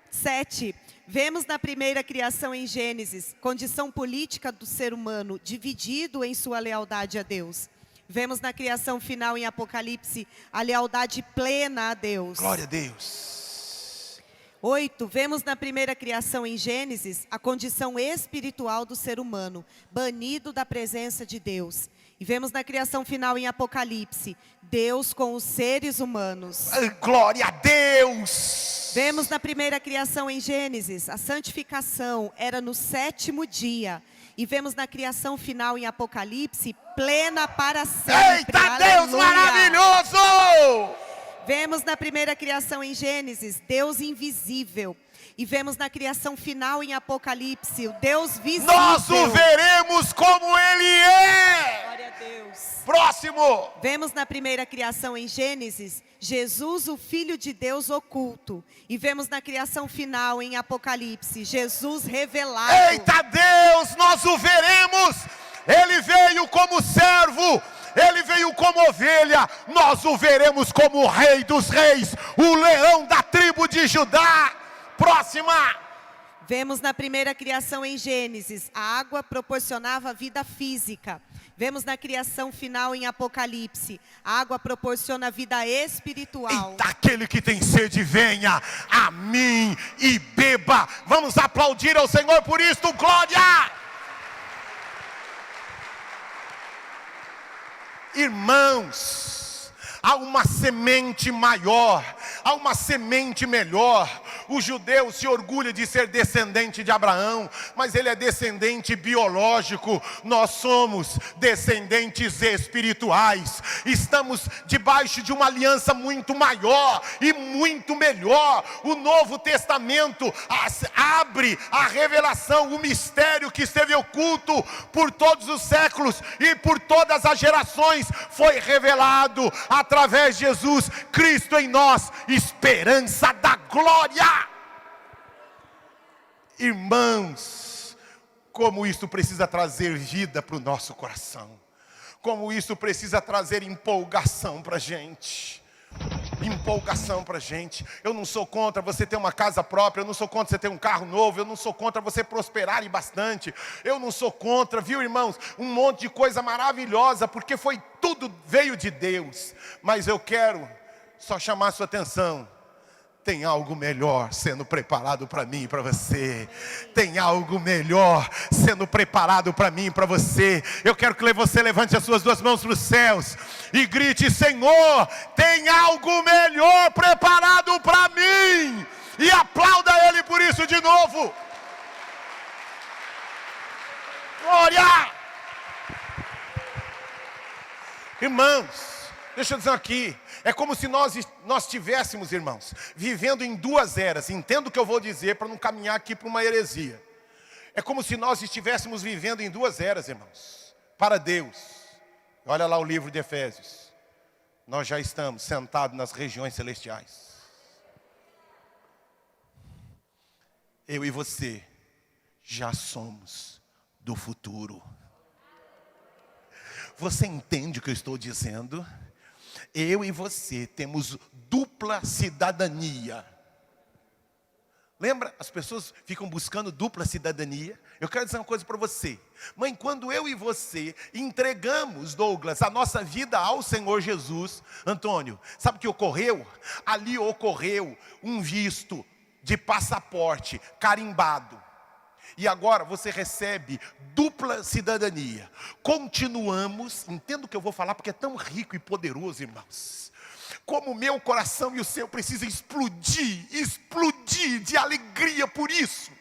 7. Vemos na primeira criação em Gênesis, condição política do ser humano, dividido em sua lealdade a Deus. Vemos na criação final em Apocalipse, a lealdade plena a Deus. Glória a Deus. 8. Vemos na primeira criação em Gênesis, a condição espiritual do ser humano, banido da presença de Deus. E vemos na criação final em Apocalipse, Deus com os seres humanos. Glória a Deus. Vemos na primeira criação em Gênesis, a santificação era no 7º dia. E vemos na criação final em Apocalipse, plena para sempre. Eita, Deus maravilhoso! Vemos na primeira criação em Gênesis, Deus invisível. E vemos na criação final em Apocalipse, o Deus visível. Nós o veremos como Ele é. Glória a Deus. Próximo. Vemos na primeira criação em Gênesis, Jesus, o Filho de Deus oculto. E vemos na criação final em Apocalipse, Jesus revelado. Eita Deus, nós o veremos. Ele veio como servo, Ele veio como ovelha. Nós o veremos como o Rei dos Reis, o leão da tribo de Judá. Próxima. Vemos na primeira criação em Gênesis, a água proporcionava vida física. Vemos na criação final em Apocalipse, a água proporciona vida espiritual. Eita, aquele que tem sede, venha a mim e beba. Vamos aplaudir ao Senhor por isto, glória! Irmãos, há uma semente maior, há uma semente melhor. O judeu se orgulha de ser descendente de Abraão, mas ele é descendente biológico. Nós somos descendentes espirituais. Estamos debaixo de uma aliança muito maior e muito melhor. O Novo Testamento abre a revelação, o mistério que esteve oculto por todos os séculos e por todas as gerações foi revelado através de Jesus Cristo em nós, esperança da glória. Irmãos, como isso precisa trazer vida para o nosso coração, como isso precisa trazer empolgação para a gente. Empolgação para a gente. Eu não sou contra você ter uma casa própria, eu não sou contra você ter um carro novo, eu não sou contra você prosperar e bastante, eu não sou contra, viu irmãos, um monte de coisa maravilhosa, porque tudo veio de Deus. Mas eu quero só chamar a sua atenção. Tem algo melhor sendo preparado para mim e para você. Tem algo melhor sendo preparado para mim e para você. Eu quero que você levante as suas duas mãos para os céus e grite: Senhor, tem algo melhor preparado para mim. E aplauda Ele por isso de novo. Glória! Irmãos, deixa eu dizer aqui. É como se nós estivéssemos, irmãos, vivendo em duas eras. Entenda o que eu vou dizer para não caminhar aqui para uma heresia. É como se nós estivéssemos vivendo em duas eras, irmãos. Para Deus, olha lá o livro de Efésios. Nós já estamos sentados nas regiões celestiais. Eu e você já somos do futuro. Você entende o que eu estou dizendo? Eu e você temos dupla cidadania. Lembra? As pessoas ficam buscando dupla cidadania. Eu quero dizer uma coisa para você. Mãe, quando eu e você entregamos, Douglas, a nossa vida ao Senhor Jesus, Antônio, sabe o que ocorreu? Ali ocorreu um visto de passaporte carimbado. E agora você recebe dupla cidadania. Continuamos, entenda o que eu vou falar porque é tão rico e poderoso, irmãos. Como o meu coração e o seu precisam explodir de alegria por isso.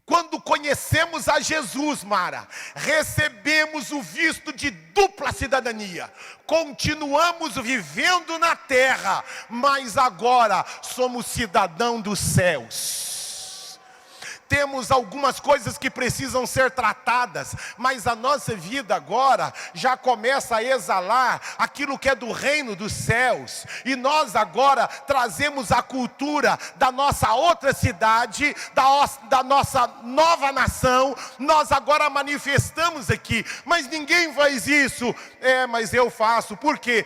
Quando conhecemos a Jesus, Mara, recebemos o visto de dupla cidadania. Continuamos vivendo na terra, mas agora somos cidadão dos céus. Temos algumas coisas que precisam ser tratadas, mas a nossa vida agora já começa a exalar aquilo que é do reino dos céus. E nós agora trazemos a cultura da nossa outra cidade, da nossa nova nação. Nós agora manifestamos aqui, mas ninguém faz isso. Mas eu faço. Por quê?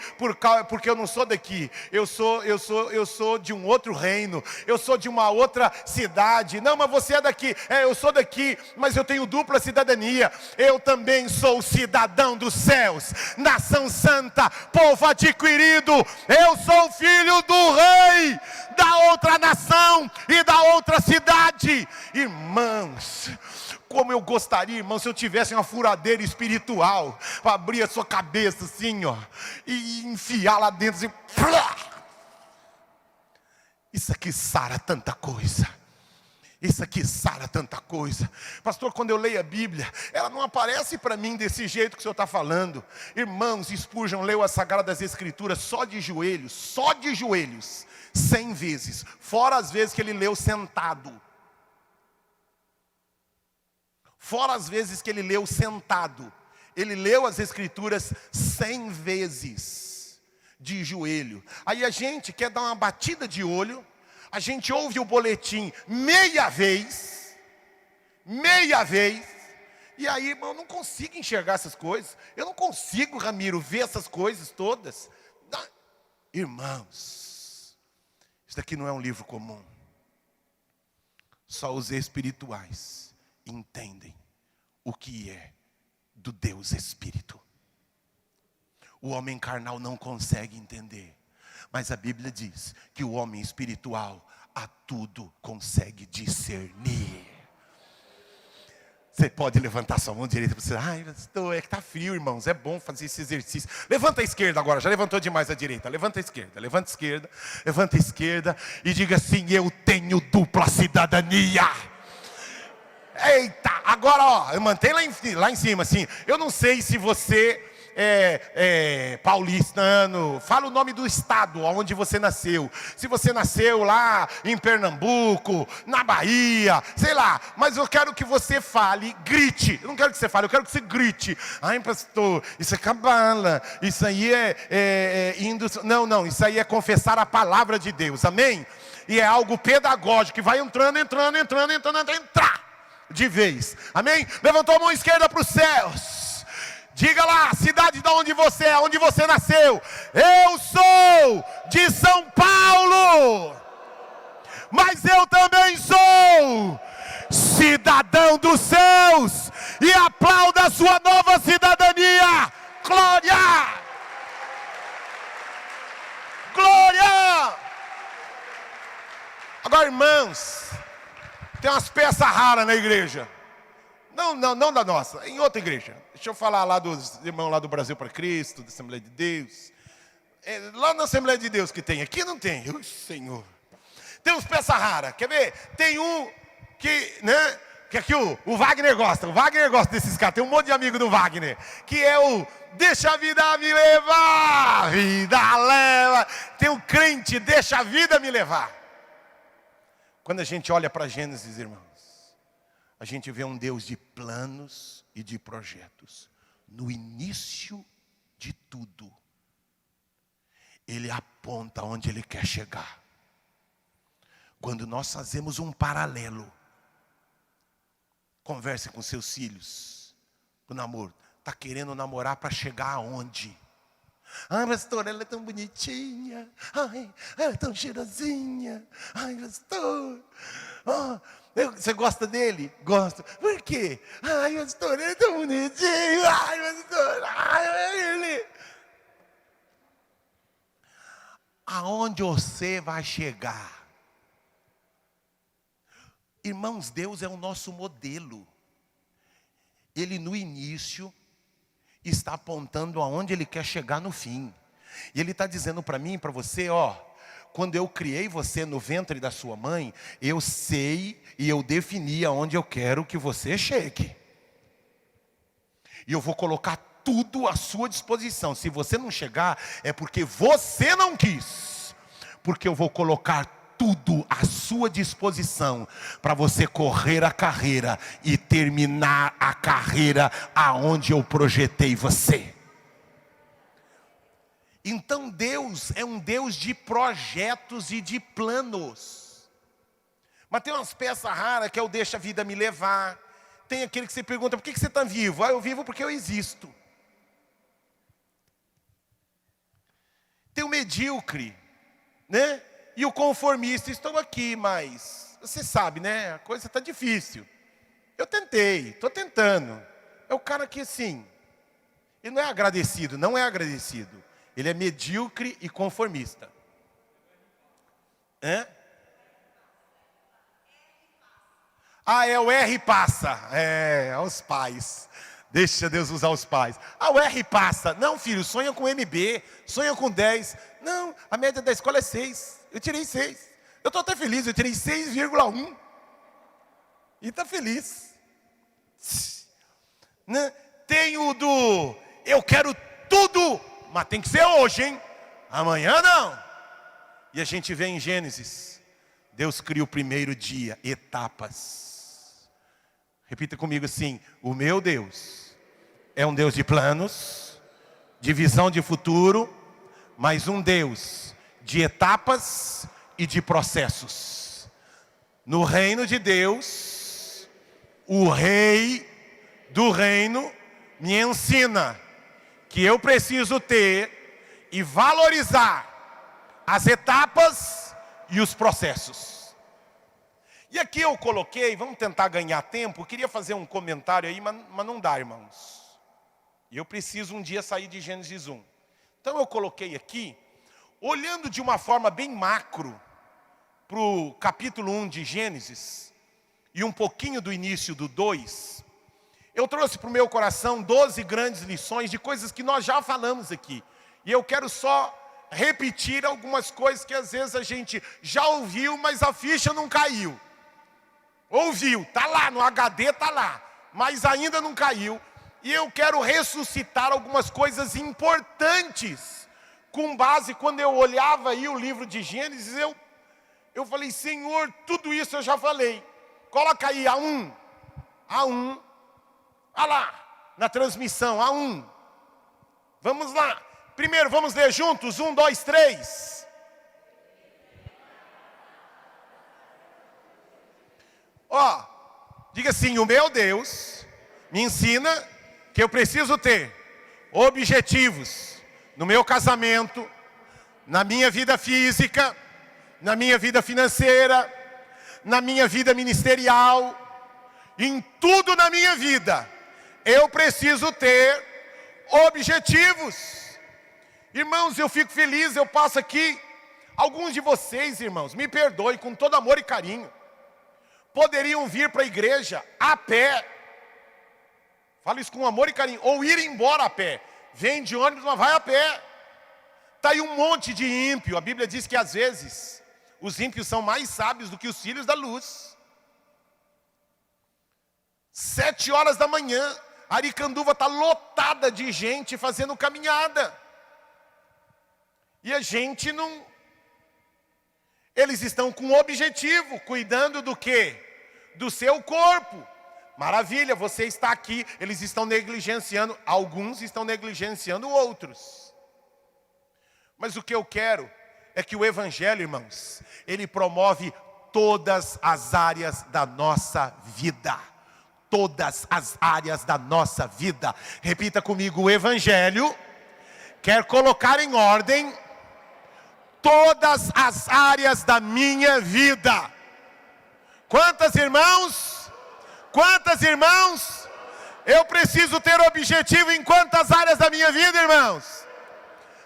Porque eu não sou daqui. Eu sou de um outro reino. Eu sou de uma outra cidade. Não, mas você é daqui. Eu sou daqui, mas eu tenho dupla cidadania. Eu também sou cidadão dos céus, nação santa, povo adquirido. Eu sou filho do rei da outra nação e da outra cidade. Irmãos, como eu gostaria, irmão, se eu tivesse uma furadeira espiritual para abrir a sua cabeça assim, ó, e enfiar lá dentro assim. Isso aqui sara tanta coisa. Isso aqui sara tanta coisa. Pastor, quando eu leio a Bíblia, ela não aparece para mim desse jeito que o senhor está falando. Irmãos, Spurgeon leu as Sagradas Escrituras só de joelhos, 100 vezes. Fora as vezes que ele leu sentado. Fora as vezes que ele leu sentado. Ele leu as Escrituras 100 vezes de joelho. Aí a gente quer dar uma batida de olho. A gente ouve o boletim meia vez, e aí, irmão, eu não consigo enxergar essas coisas. Eu não consigo, Ramiro, ver essas coisas todas. Irmãos, isso daqui não é um livro comum. Só os espirituais entendem o que é do Deus Espírito. O homem carnal não consegue entender. Mas a Bíblia diz que o homem espiritual a tudo consegue discernir. Você pode levantar sua mão direita e você, pastor, é que está frio, irmãos, é bom fazer esse exercício. Levanta a esquerda agora, já levantou demais a direita. Levanta a esquerda e diga assim: eu tenho dupla cidadania. Eita, agora ó, eu mantenho lá em cima assim. Eu não sei se você paulistano, fala o nome do estado onde você nasceu. Se você nasceu lá em Pernambuco, na Bahia, sei lá, mas eu quero que você fale, grite. Eu não quero que você fale, eu quero que você grite. Ai, pastor, isso é cabala, isso aí indo. Não, isso aí é confessar a palavra de Deus, amém? E é algo pedagógico que vai entrando, entrar de vez, amém? Levantou a mão esquerda para os céus. Diga lá, cidade de onde você é, onde você nasceu. Eu sou de São Paulo, mas eu também sou cidadão dos céus. E aplauda a sua nova cidadania. Glória! Glória! Agora, irmãos, tem umas peças raras na igreja. Não da nossa, em outra igreja. Deixa eu falar lá dos irmãos lá do Brasil para Cristo, da Assembleia de Deus. Lá na Assembleia de Deus que tem, aqui não tem. Senhor. Tem uns peças raras, quer ver? Tem um que, né? Que aqui o Wagner gosta. O Wagner gosta desses caras. Tem um monte de amigo do Wagner. Que é o deixa a vida me levar. A vida leva. Tem o crente, deixa a vida me levar. Quando a gente olha para Gênesis, irmãos, a gente vê um Deus de planos e de projetos. No início de tudo, Ele aponta onde Ele quer chegar. Quando nós fazemos um paralelo, converse com seus filhos, o namoro. Está querendo namorar para chegar aonde? Pastor, ela é tão bonitinha. Ela é tão cheirosinha. Pastor, você gosta dele? Gosto. Por quê? Pastor, ele é tão bonitinho. Pastor, ele. Aonde você vai chegar? Irmãos, Deus é o nosso modelo. Ele no início está apontando aonde Ele quer chegar no fim. E Ele está dizendo para mim e para você, ó, quando eu criei você no ventre da sua mãe, eu sei e eu defini aonde eu quero que você chegue. E eu vou colocar tudo à sua disposição. Se você não chegar, é porque você não quis. Porque eu vou colocar tudo à sua disposição para você correr a carreira e terminar a carreira aonde eu projetei você. Então Deus é um Deus de projetos e de planos. Mas tem umas peças raras que é o deixa a vida me levar. Tem aquele que você pergunta, por que você está vivo? Ah, eu vivo porque eu existo. Tem o medíocre, né? E o conformista, estou aqui, mas você sabe, né? A coisa está difícil. Eu tentei, estou tentando. É o cara que assim, ele não é agradecido, não é agradecido. Ele é medíocre e conformista. Ah, é o R passa. É os pais. Deixa Deus usar os pais. Ah, o R passa. Não, filho, sonha com MB, sonha com 10. Não, a média da escola é 6. Eu tirei 6. Eu estou até feliz, eu tirei 6,1. E está feliz. Né? Tem o do, eu quero tudo, mas tem que ser hoje, hein? Amanhã não. E a gente vê em Gênesis, Deus cria o primeiro dia, etapas. Repita comigo assim, o meu Deus é um Deus de planos, de visão de futuro, mas um Deus de etapas e de processos. No reino de Deus, o rei do reino me ensina que eu preciso ter e valorizar as etapas e os processos. E aqui eu coloquei, vamos tentar ganhar tempo, eu queria fazer um comentário aí, mas não dá, irmãos. E eu preciso um dia sair de Gênesis 1. Então eu coloquei aqui, olhando de uma forma bem macro, para o capítulo 1 de Gênesis, e um pouquinho do início do 2, eu trouxe para o meu coração 12 grandes lições de coisas que nós já falamos aqui. E eu quero só repetir algumas coisas que às vezes a gente já ouviu, mas a ficha não caiu. Ouviu, está lá, no HD está lá, mas ainda não caiu. E eu quero ressuscitar algumas coisas importantes, com base, quando eu olhava aí o livro de Gênesis, eu falei, Senhor, tudo isso eu já falei. Coloca aí A1. Olha lá, na transmissão, A1. Vamos lá. Primeiro, vamos ler juntos? 1, 2, 3. Ó, diga assim, o meu Deus me ensina que eu preciso ter objetivos no meu casamento, na minha vida física, na minha vida financeira, na minha vida ministerial, em tudo na minha vida. Eu preciso ter objetivos. Irmãos, eu fico feliz, eu passo aqui. Alguns de vocês, irmãos, me perdoem com todo amor e carinho, poderiam vir para a igreja a pé. Falo isso com amor e carinho. Ou ir embora a pé. Vem de ônibus, mas vai a pé. Está aí um monte de ímpio. A Bíblia diz que às vezes os ímpios são mais sábios do que os filhos da luz. 7 horas da manhã, Aricanduva está lotada de gente fazendo caminhada. E a gente não... Eles estão com objetivo, cuidando do quê? Do seu corpo. Maravilha, você está aqui, eles estão negligenciando, alguns estão negligenciando outros. Mas o que eu quero é que o Evangelho, irmãos, ele promove todas as áreas da nossa vida. Todas as áreas da nossa vida. Repita comigo, o Evangelho quer colocar em ordem todas as áreas da minha vida. Quantas irmãos? Quantas irmãos? Eu preciso ter objetivo em quantas áreas da minha vida, irmãos?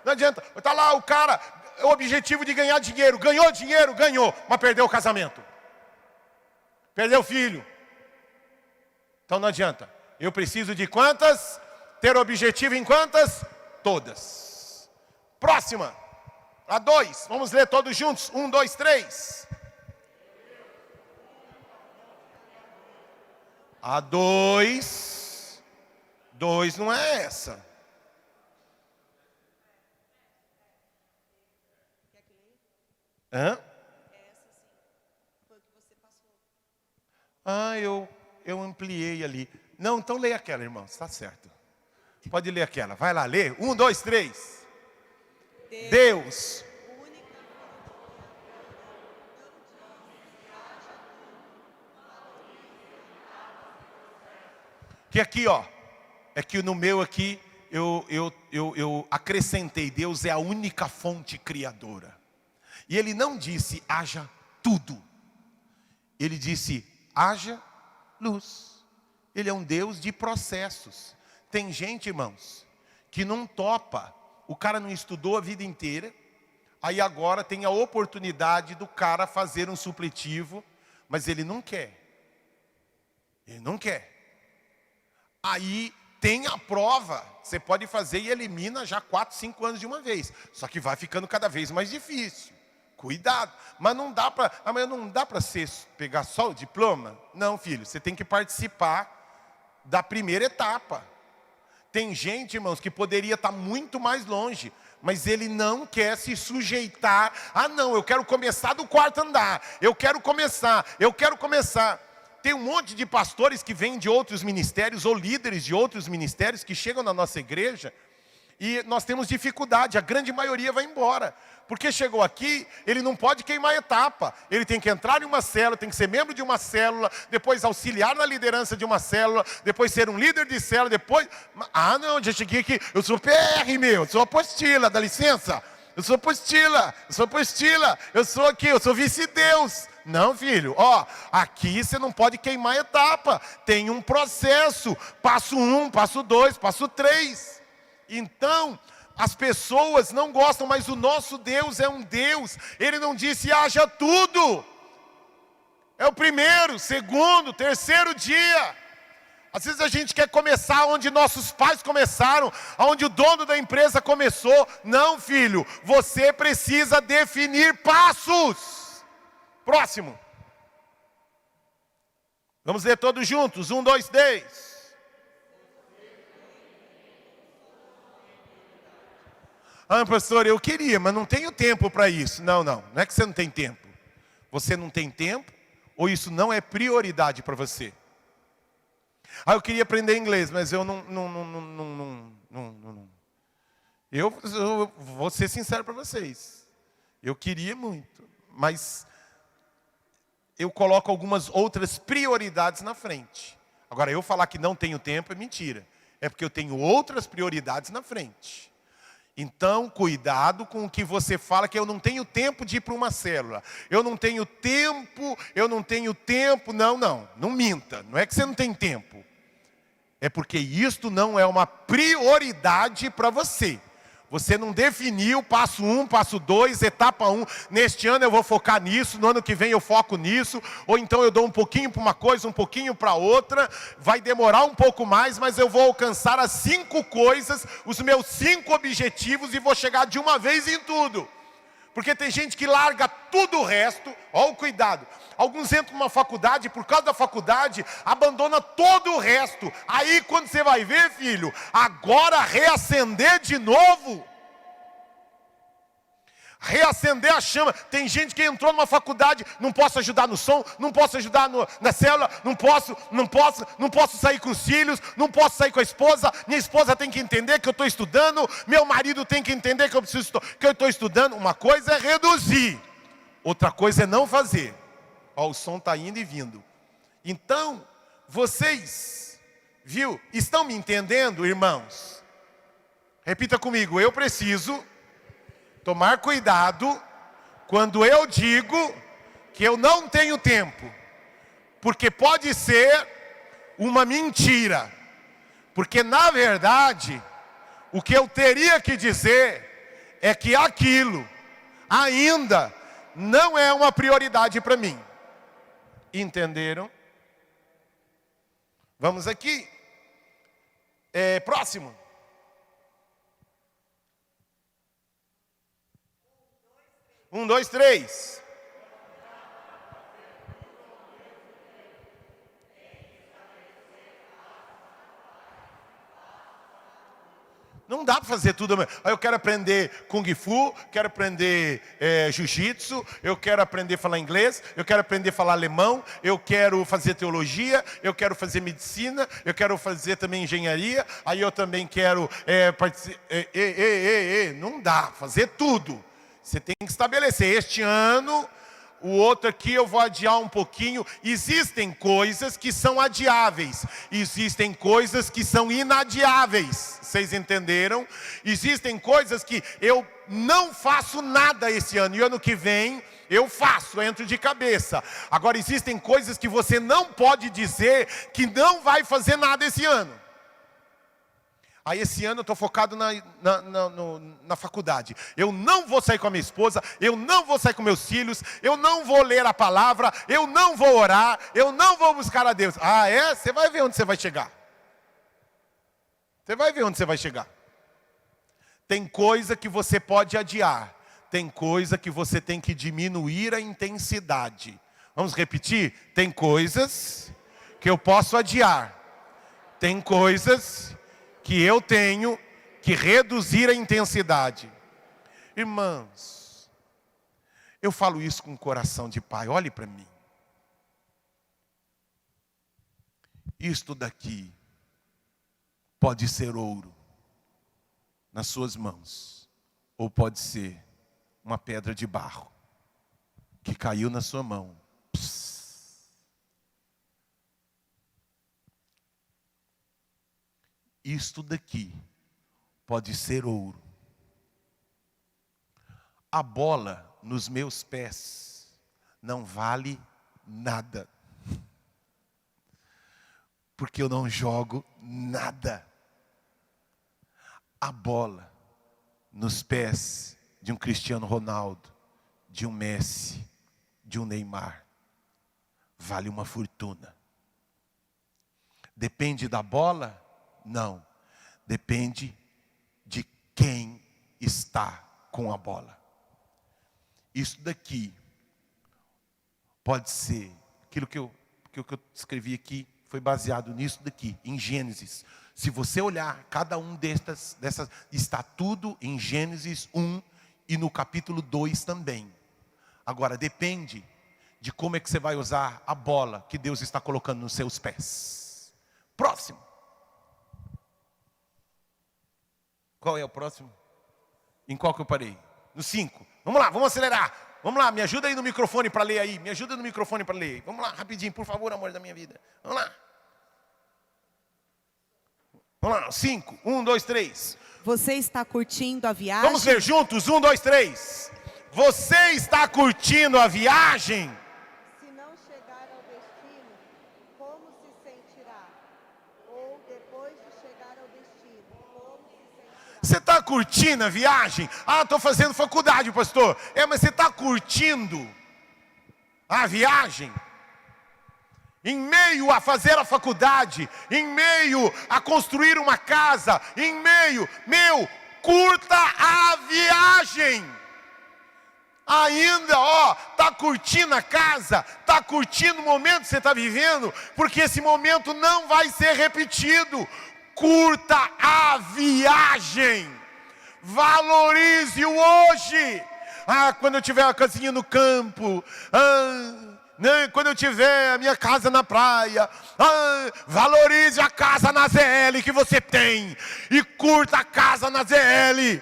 Não adianta, está lá o cara, o objetivo de ganhar dinheiro. Ganhou dinheiro? Ganhou, mas perdeu o casamento. Perdeu o filho. Então não adianta. Eu preciso de quantas? Ter objetivo em quantas? Todas. Próxima. A 2. Vamos ler todos juntos. 1, 2, 3. A 2. 2 não é essa. Hã? Ah, eu ampliei ali. Não, então leia aquela, irmão. Está certo. Pode ler aquela. Vai lá, lê. 1, 2, 3. Deus. Que aqui, ó. É que no meu aqui, eu acrescentei. Deus é a única fonte criadora. E ele não disse, haja tudo. Ele disse, haja luz. Ele é um Deus de processos. Tem gente, irmãos, que não topa. O cara não estudou a vida inteira. Aí agora tem a oportunidade do cara fazer um supletivo. Mas ele não quer. Ele não quer. Aí tem a prova. Você pode fazer e elimina já 4, 5 anos de uma vez. Só que vai ficando cada vez mais difícil. Cuidado, mas não dá para pegar só o diploma? Não, filho, você tem que participar da primeira etapa. Tem gente, irmãos, que poderia estar muito mais longe, mas ele não quer se sujeitar. Ah, não, eu quero começar do 4º andar, eu quero começar. Tem um monte de pastores que vêm de outros ministérios, ou líderes de outros ministérios, que chegam na nossa igreja, e nós temos dificuldade, a grande maioria vai embora. Porque chegou aqui, ele não pode queimar etapa. Ele tem que entrar em uma célula, tem que ser membro de uma célula, depois auxiliar na liderança de uma célula, depois ser um líder de célula, depois... Ah, não, já cheguei aqui, eu sou PR, eu sou apostila, dá licença. Eu sou apostila, eu sou vice-deus. Não, filho, ó, aqui você não pode queimar etapa. Tem um processo, passo 1, passo 2, passo 3. Então... as pessoas não gostam, mas o nosso Deus é um Deus. Ele não disse, haja tudo. É o primeiro, segundo, terceiro dia. Às vezes a gente quer começar onde nossos pais começaram, onde o dono da empresa começou. Não, filho, você precisa definir passos. Próximo. Vamos ler todos juntos. 1, 2, 3. Ah, pastor, eu queria, mas não tenho tempo para isso. Não é que você não tem tempo. Você não tem tempo, ou isso não é prioridade para você. Ah, eu queria aprender inglês, mas eu não. Eu vou ser sincero para vocês. Eu queria muito, mas eu coloco algumas outras prioridades na frente. Agora, eu falar que não tenho tempo é mentira. É porque eu tenho outras prioridades na frente. Então, cuidado com o que você fala, que eu não tenho tempo de ir para uma célula. Eu não tenho tempo. Não minta. Não é que você não tem tempo. É porque isto não é uma prioridade para você. Você não definiu passo 1, passo 2, etapa 1. Neste ano eu vou focar nisso, no ano que vem eu foco nisso. Ou então eu dou um pouquinho para uma coisa, um pouquinho para outra. Vai demorar um pouco mais, mas eu vou alcançar as 5 coisas, os meus 5 objetivos, e vou chegar de uma vez em tudo. Porque tem gente que larga tudo o resto. Olha o cuidado. Alguns entram numa faculdade, por causa da faculdade, abandona todo o resto. Aí quando você vai ver, filho, agora reacender de novo. Reacender a chama. Tem gente que entrou numa faculdade, não posso ajudar no som, não posso ajudar na célula, não posso sair com os filhos, não posso sair com a esposa, minha esposa tem que entender que eu estou estudando, meu marido tem que entender que eu estou estudando. Uma coisa é reduzir, outra coisa é não fazer. Ó, o som está indo e vindo. Então, vocês, estão me entendendo, irmãos? Repita comigo, eu preciso tomar cuidado quando eu digo que eu não tenho tempo. Porque pode ser uma mentira. Porque na verdade, o que eu teria que dizer é que aquilo ainda não é uma prioridade para mim. Entenderam? Vamos aqui. Próximo. Um, dois, três. Não dá para fazer tudo. Eu quero aprender Kung Fu, quero aprender Jiu-Jitsu, eu quero aprender a falar inglês, eu quero aprender a falar alemão, eu quero fazer teologia, eu quero fazer medicina, eu quero fazer também engenharia, aí eu também quero participar. Não dá, fazer tudo. Você tem que estabelecer, este ano, o outro aqui eu vou adiar um pouquinho. Existem coisas que são adiáveis, existem coisas que são inadiáveis. Vocês entenderam? Existem coisas que eu não faço nada esse ano, e ano que vem eu faço, entro de cabeça. Agora existem coisas que você não pode dizer que não vai fazer nada esse ano. Aí esse ano eu estou focado na faculdade. Eu não vou sair com a minha esposa, eu não vou sair com meus filhos, eu não vou ler a palavra, eu não vou orar, eu não vou buscar a Deus. Ah, é? Você vai ver onde você vai chegar. Você vai ver onde você vai chegar. Tem coisa que você pode adiar, tem coisa que você tem que diminuir a intensidade. Vamos repetir? Tem coisas que eu posso adiar, tem coisas que eu tenho que reduzir a intensidade. Irmãos, eu falo isso com o coração de pai, olhe para mim. Isto daqui pode ser ouro nas suas mãos, ou pode ser uma pedra de barro que caiu na sua mão. Isto daqui pode ser ouro. A bola nos meus pés não vale nada, porque eu não jogo nada. A bola nos pés de um Cristiano Ronaldo, de um Messi, de um Neymar, vale uma fortuna. Depende da bola? Não, depende de quem está com a bola. Isso daqui pode ser, aquilo que eu escrevi aqui foi baseado nisso daqui, em Gênesis. Se você olhar cada um dessas, está tudo em Gênesis 1 e no capítulo 2 também. Agora depende de como é que você vai usar a bola que Deus está colocando nos seus pés. Próximo. Qual é o próximo? Em qual que eu parei? No 5. Vamos lá, vamos acelerar. Vamos lá, me ajuda aí no microfone para ler aí. Me ajuda no microfone para ler. Vamos lá, rapidinho, por favor, amor da minha vida. Vamos lá. Vamos lá, 5. 1, 2, 3. Você está curtindo a viagem? Vamos ler juntos? 1, 2, 3. Você está curtindo a viagem? Se não chegar ao destino, como se sentirá? Ou depois de chegar ao destino, como se sentirá? Você está curtindo a viagem? Ah, estou fazendo faculdade, pastor. Mas você está curtindo a viagem? Em meio a fazer a faculdade, em meio a construir uma casa, curta a viagem. Ainda, está curtindo a casa, está curtindo o momento que você está vivendo, porque esse momento não vai ser repetido. Curta a viagem, valorize o hoje. Quando eu tiver a casinha no campo, quando eu tiver a minha casa na praia, valorize a casa na ZL que você tem, e curta a casa na ZL.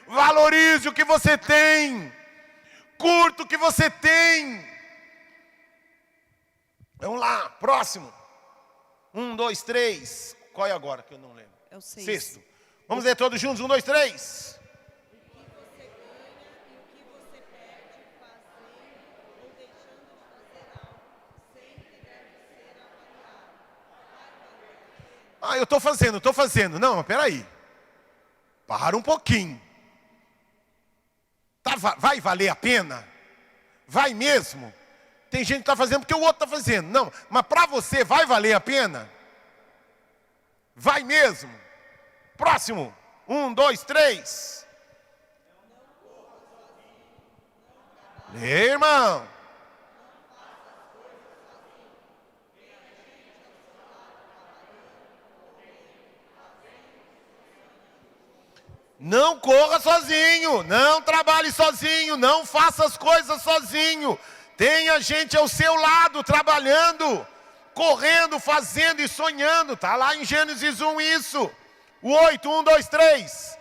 Valorize o que você tem, curta o que você tem. Vamos lá, próximo. 1, 2, 3. Qual é agora que eu não lembro? É o 6. Sexto. Vamos ler todos juntos. 1, 2, 3. Eu estou fazendo. Não, mas peraí. Para um pouquinho. Vai valer a pena? Vai mesmo? Tem gente que está fazendo porque o outro está fazendo. Não, mas para você vai valer a pena? Vai mesmo. Próximo. 1, 2, 3. Irmão. Não corra sozinho, não trabalhe sozinho, não faça as coisas sozinho. Tenha gente ao seu lado, trabalhando, correndo, fazendo e sonhando. Está lá em Gênesis 1 isso. O 8, 1, 2, 3.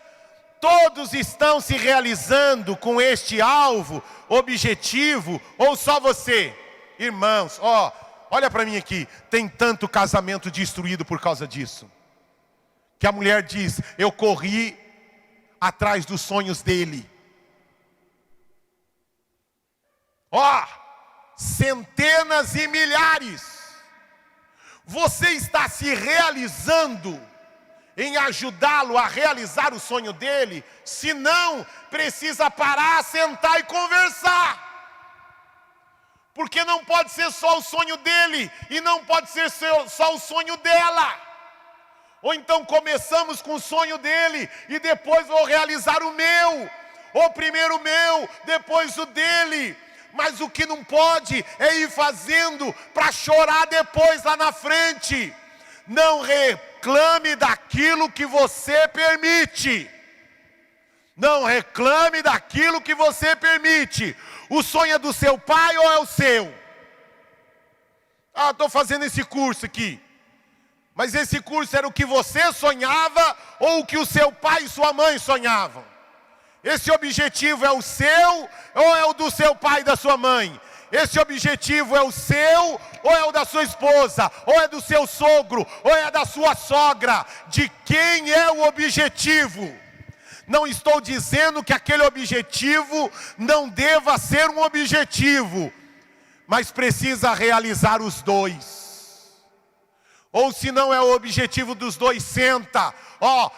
Todos estão se realizando com este alvo, objetivo, ou só você? Irmãos, olha para mim aqui. Tem tanto casamento destruído por causa disso. Que a mulher diz, eu corri atrás dos sonhos dele. Centenas e milhares. Você está se realizando em ajudá-lo a realizar o sonho dele? Se não, precisa parar, sentar e conversar. Porque não pode ser só o sonho dele e não pode ser só o sonho dela. Ou então começamos com o sonho dele e depois vou realizar o meu. Ou primeiro o meu, depois o dele. Mas o que não pode é ir fazendo para chorar depois lá na frente. Não reclame daquilo que você permite. Não reclame daquilo que você permite. O sonho é do seu pai ou é o seu? Estou fazendo esse curso aqui. Mas esse curso era o que você sonhava ou o que o seu pai e sua mãe sonhavam? Esse objetivo é o seu ou é o do seu pai e da sua mãe? Esse objetivo é o seu ou é o da sua esposa? Ou é do seu sogro? Ou é da sua sogra? De quem é o objetivo? Não estou dizendo que aquele objetivo não deva ser um objetivo, mas precisa realizar os dois. Ou se não é o objetivo dos dois, senta.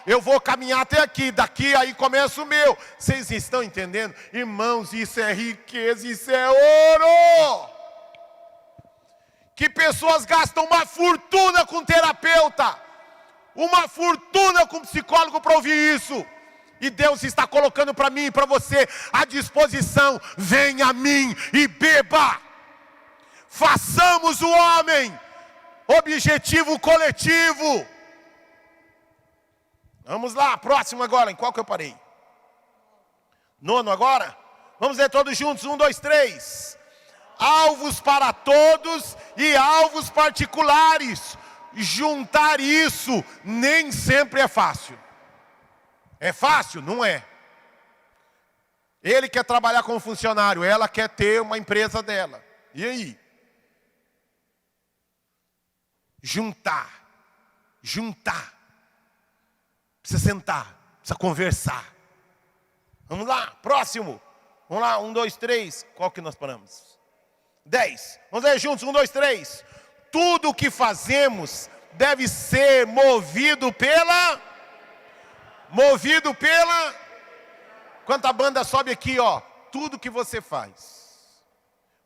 Eu vou caminhar até aqui, daqui aí começa o meu. Vocês estão entendendo? Irmãos, isso é riqueza, isso é ouro. Que pessoas gastam uma fortuna com terapeuta, uma fortuna com psicólogo para ouvir isso. E Deus está colocando para mim e para você à disposição. Venha a mim e beba. Façamos o homem. Objetivo coletivo. Vamos lá, próximo agora. Em qual que eu parei? 9 agora? Vamos ler todos juntos. 1, 2, 3. Alvos para todos e alvos particulares. Juntar isso nem sempre é fácil. É fácil? Não é. Ele quer trabalhar como funcionário, ela quer ter uma empresa dela. E aí? Juntar. Precisa sentar, precisa conversar. Vamos lá, próximo. Vamos lá, 1, 2, 3. Qual que nós paramos? 10. Vamos ler juntos, 1, 2, 3. Tudo o que fazemos deve ser movido pela... Quando a banda sobe aqui, tudo que você faz.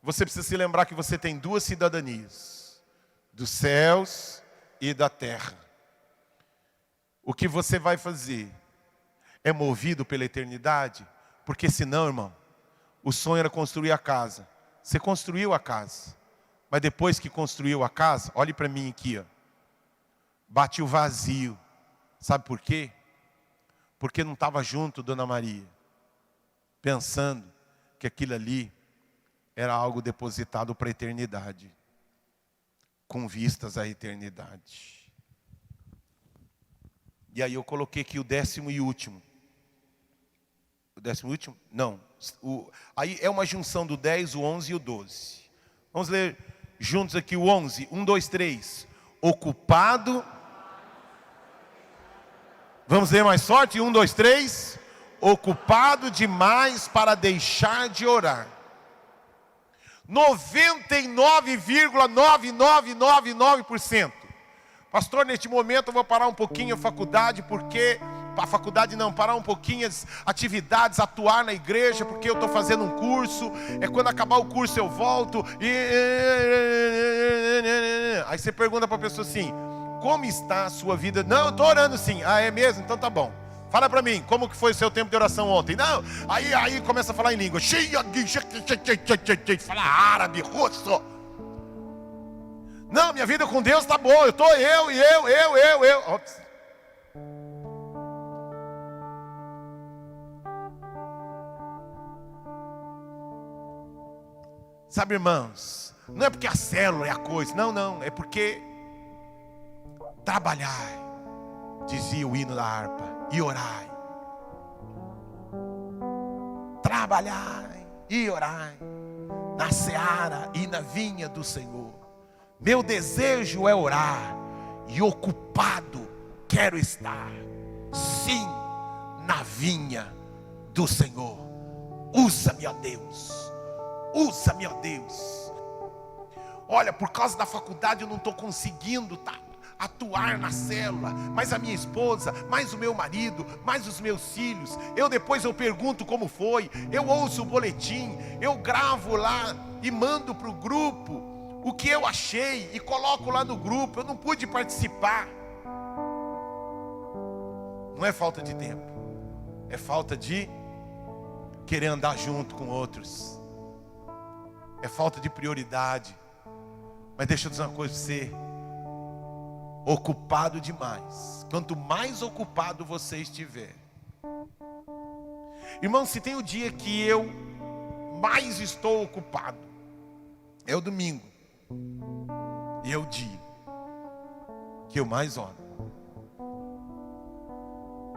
Você precisa se lembrar que você tem 2 cidadanias. Dos céus e da terra. O que você vai fazer é movido pela eternidade? Porque senão, irmão, o sonho era construir a casa. Você construiu a casa. Mas depois que construiu a casa, olhe para mim aqui, bate o vazio. Sabe por quê? Porque não estava junto, Dona Maria, pensando que aquilo ali era algo depositado para a eternidade. Com vistas à eternidade. E aí eu coloquei aqui o 10º e último. O 10º e último? Não. Aí é uma junção do 10, o 11 e o 12. Vamos ler juntos aqui o 11. 1, 2, 3. Ocupado. Vamos ler mais forte? 1, 2, 3. Ocupado demais para deixar de orar. 99,9999%. Pastor, neste momento eu vou parar um pouquinho a faculdade porque a faculdade não, parar um pouquinho as atividades, atuar na igreja, porque eu estou fazendo um curso, quando acabar o curso eu volto, aí você pergunta para a pessoa assim, como está a sua vida? Não, eu estou orando sim. Ah, é mesmo? Então tá bom. Fala para mim, como que foi o seu tempo de oração ontem? Não, aí começa a falar em língua, fala árabe, russo. Não, minha vida com Deus tá boa, eu estou eu. Ops. Sabe, irmãos, não é porque a célula é a coisa, não, é porque trabalhai, dizia o hino da harpa, e orai. Trabalhai e orai na seara e na vinha do Senhor. Meu desejo é orar, e ocupado quero estar, sim, na vinha do Senhor. Usa-me, ó Deus, usa-me, ó Deus. Olha, por causa da faculdade eu não estou conseguindo atuar na célula, mas a minha esposa, mais o meu marido, mais os meus filhos, depois eu pergunto como foi, eu ouço o boletim, eu gravo lá e mando para o grupo o que eu achei e coloco lá no grupo. Eu não pude participar. Não é falta de tempo, é falta de querer andar junto com outros, é falta de prioridade. Mas deixa eu dizer uma coisa para você, ocupado demais, quanto mais ocupado você estiver, irmão, se tem o dia que eu mais estou ocupado, é o domingo, e é o dia que eu mais oro,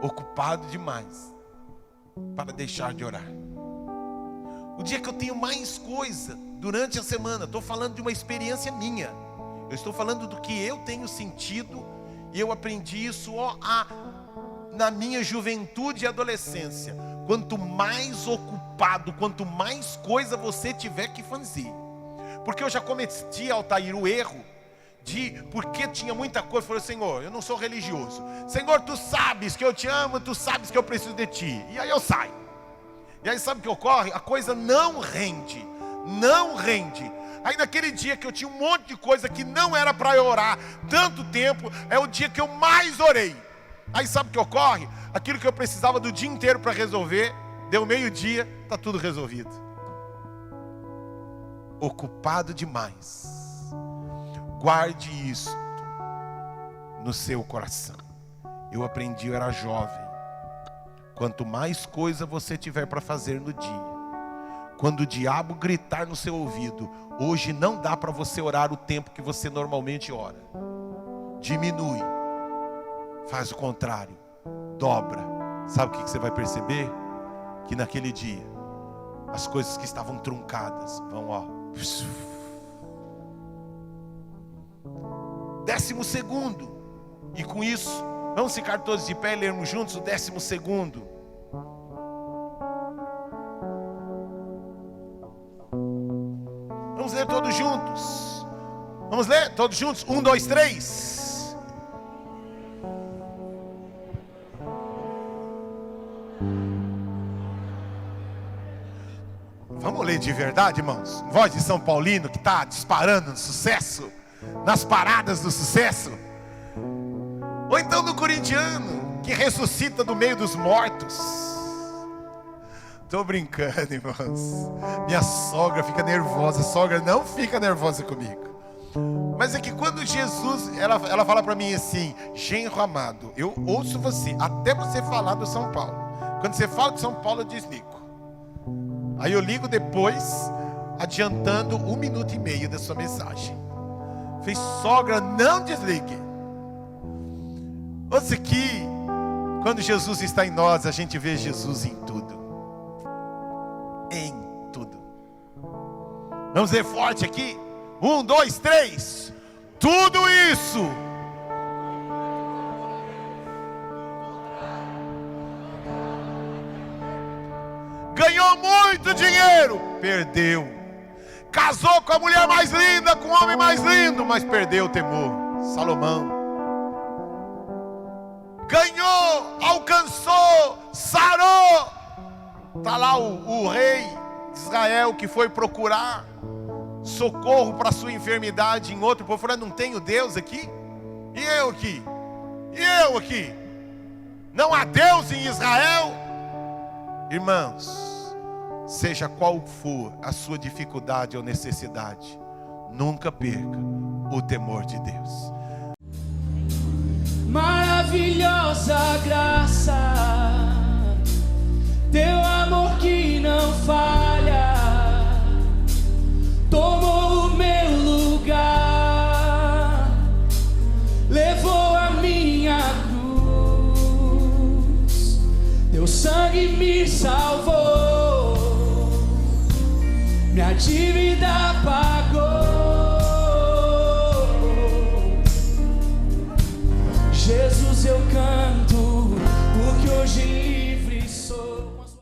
ocupado demais para deixar de orar. O dia que eu tenho mais coisa durante a semana, estou falando de uma experiência minha, eu estou falando do que eu tenho sentido, e eu aprendi isso na minha juventude e adolescência. Quanto mais ocupado, quanto mais coisa você tiver que fazer. Porque eu já cometi, Altair, o erro porque tinha muita coisa. Eu falei, Senhor, eu não sou religioso. Senhor, tu sabes que eu te amo, tu sabes que eu preciso de ti. E aí eu saio. E aí sabe o que ocorre? A coisa não rende. Aí naquele dia que eu tinha um monte de coisa que não era para eu orar tanto tempo, é o dia que eu mais orei. Aí sabe o que ocorre? Aquilo que eu precisava do dia inteiro para resolver, deu meio-dia, está tudo resolvido. Ocupado demais. Guarde isso no seu coração. Eu aprendi, eu era jovem. Quanto mais coisa você tiver para fazer no dia, quando o diabo gritar no seu ouvido, hoje não dá para você orar o tempo que você normalmente ora, diminui, faz o contrário, dobra. Sabe o que você vai perceber? Que naquele dia, as coisas que estavam truncadas vão, 12º, e com isso, vamos ficar todos de pé e lermos juntos o 12º. Vamos ler todos juntos. Vamos ler todos juntos? 1, 2, 3. Vamos ler de verdade, irmãos? Voz de São Paulino que está disparando no sucesso, nas paradas do sucesso. Ou então do corintiano que ressuscita do meio dos mortos. Estou brincando, irmãos. Minha sogra fica nervosa. Sogra não fica nervosa comigo. Mas é que quando Jesus, ela fala para mim assim: genro amado, eu ouço você, até você falar do São Paulo. Quando você fala de São Paulo, eu desligo. Aí eu ligo depois, adiantando 1 minuto e meio da sua mensagem. Falei, sogra, não desligue. Ouça que quando Jesus está em nós, a gente vê Jesus em tudo. Em tudo. Vamos ler forte aqui. 1, 2, 3. Tudo isso ganhou muito dinheiro, perdeu. Casou com a mulher mais linda, com o homem mais lindo, mas perdeu o temor. Salomão ganhou, alcançou Está lá o rei de Israel que foi procurar socorro para sua enfermidade em outro povo, falando: não tenho Deus aqui? E eu aqui? E eu aqui? Não há Deus em Israel? Irmãos, seja qual for a sua dificuldade ou necessidade, nunca perca o temor de Deus. Maravilhosa graça, teu amor que não falha, tomou o meu lugar, levou a minha cruz, teu sangue me salvou, minha dívida pagou.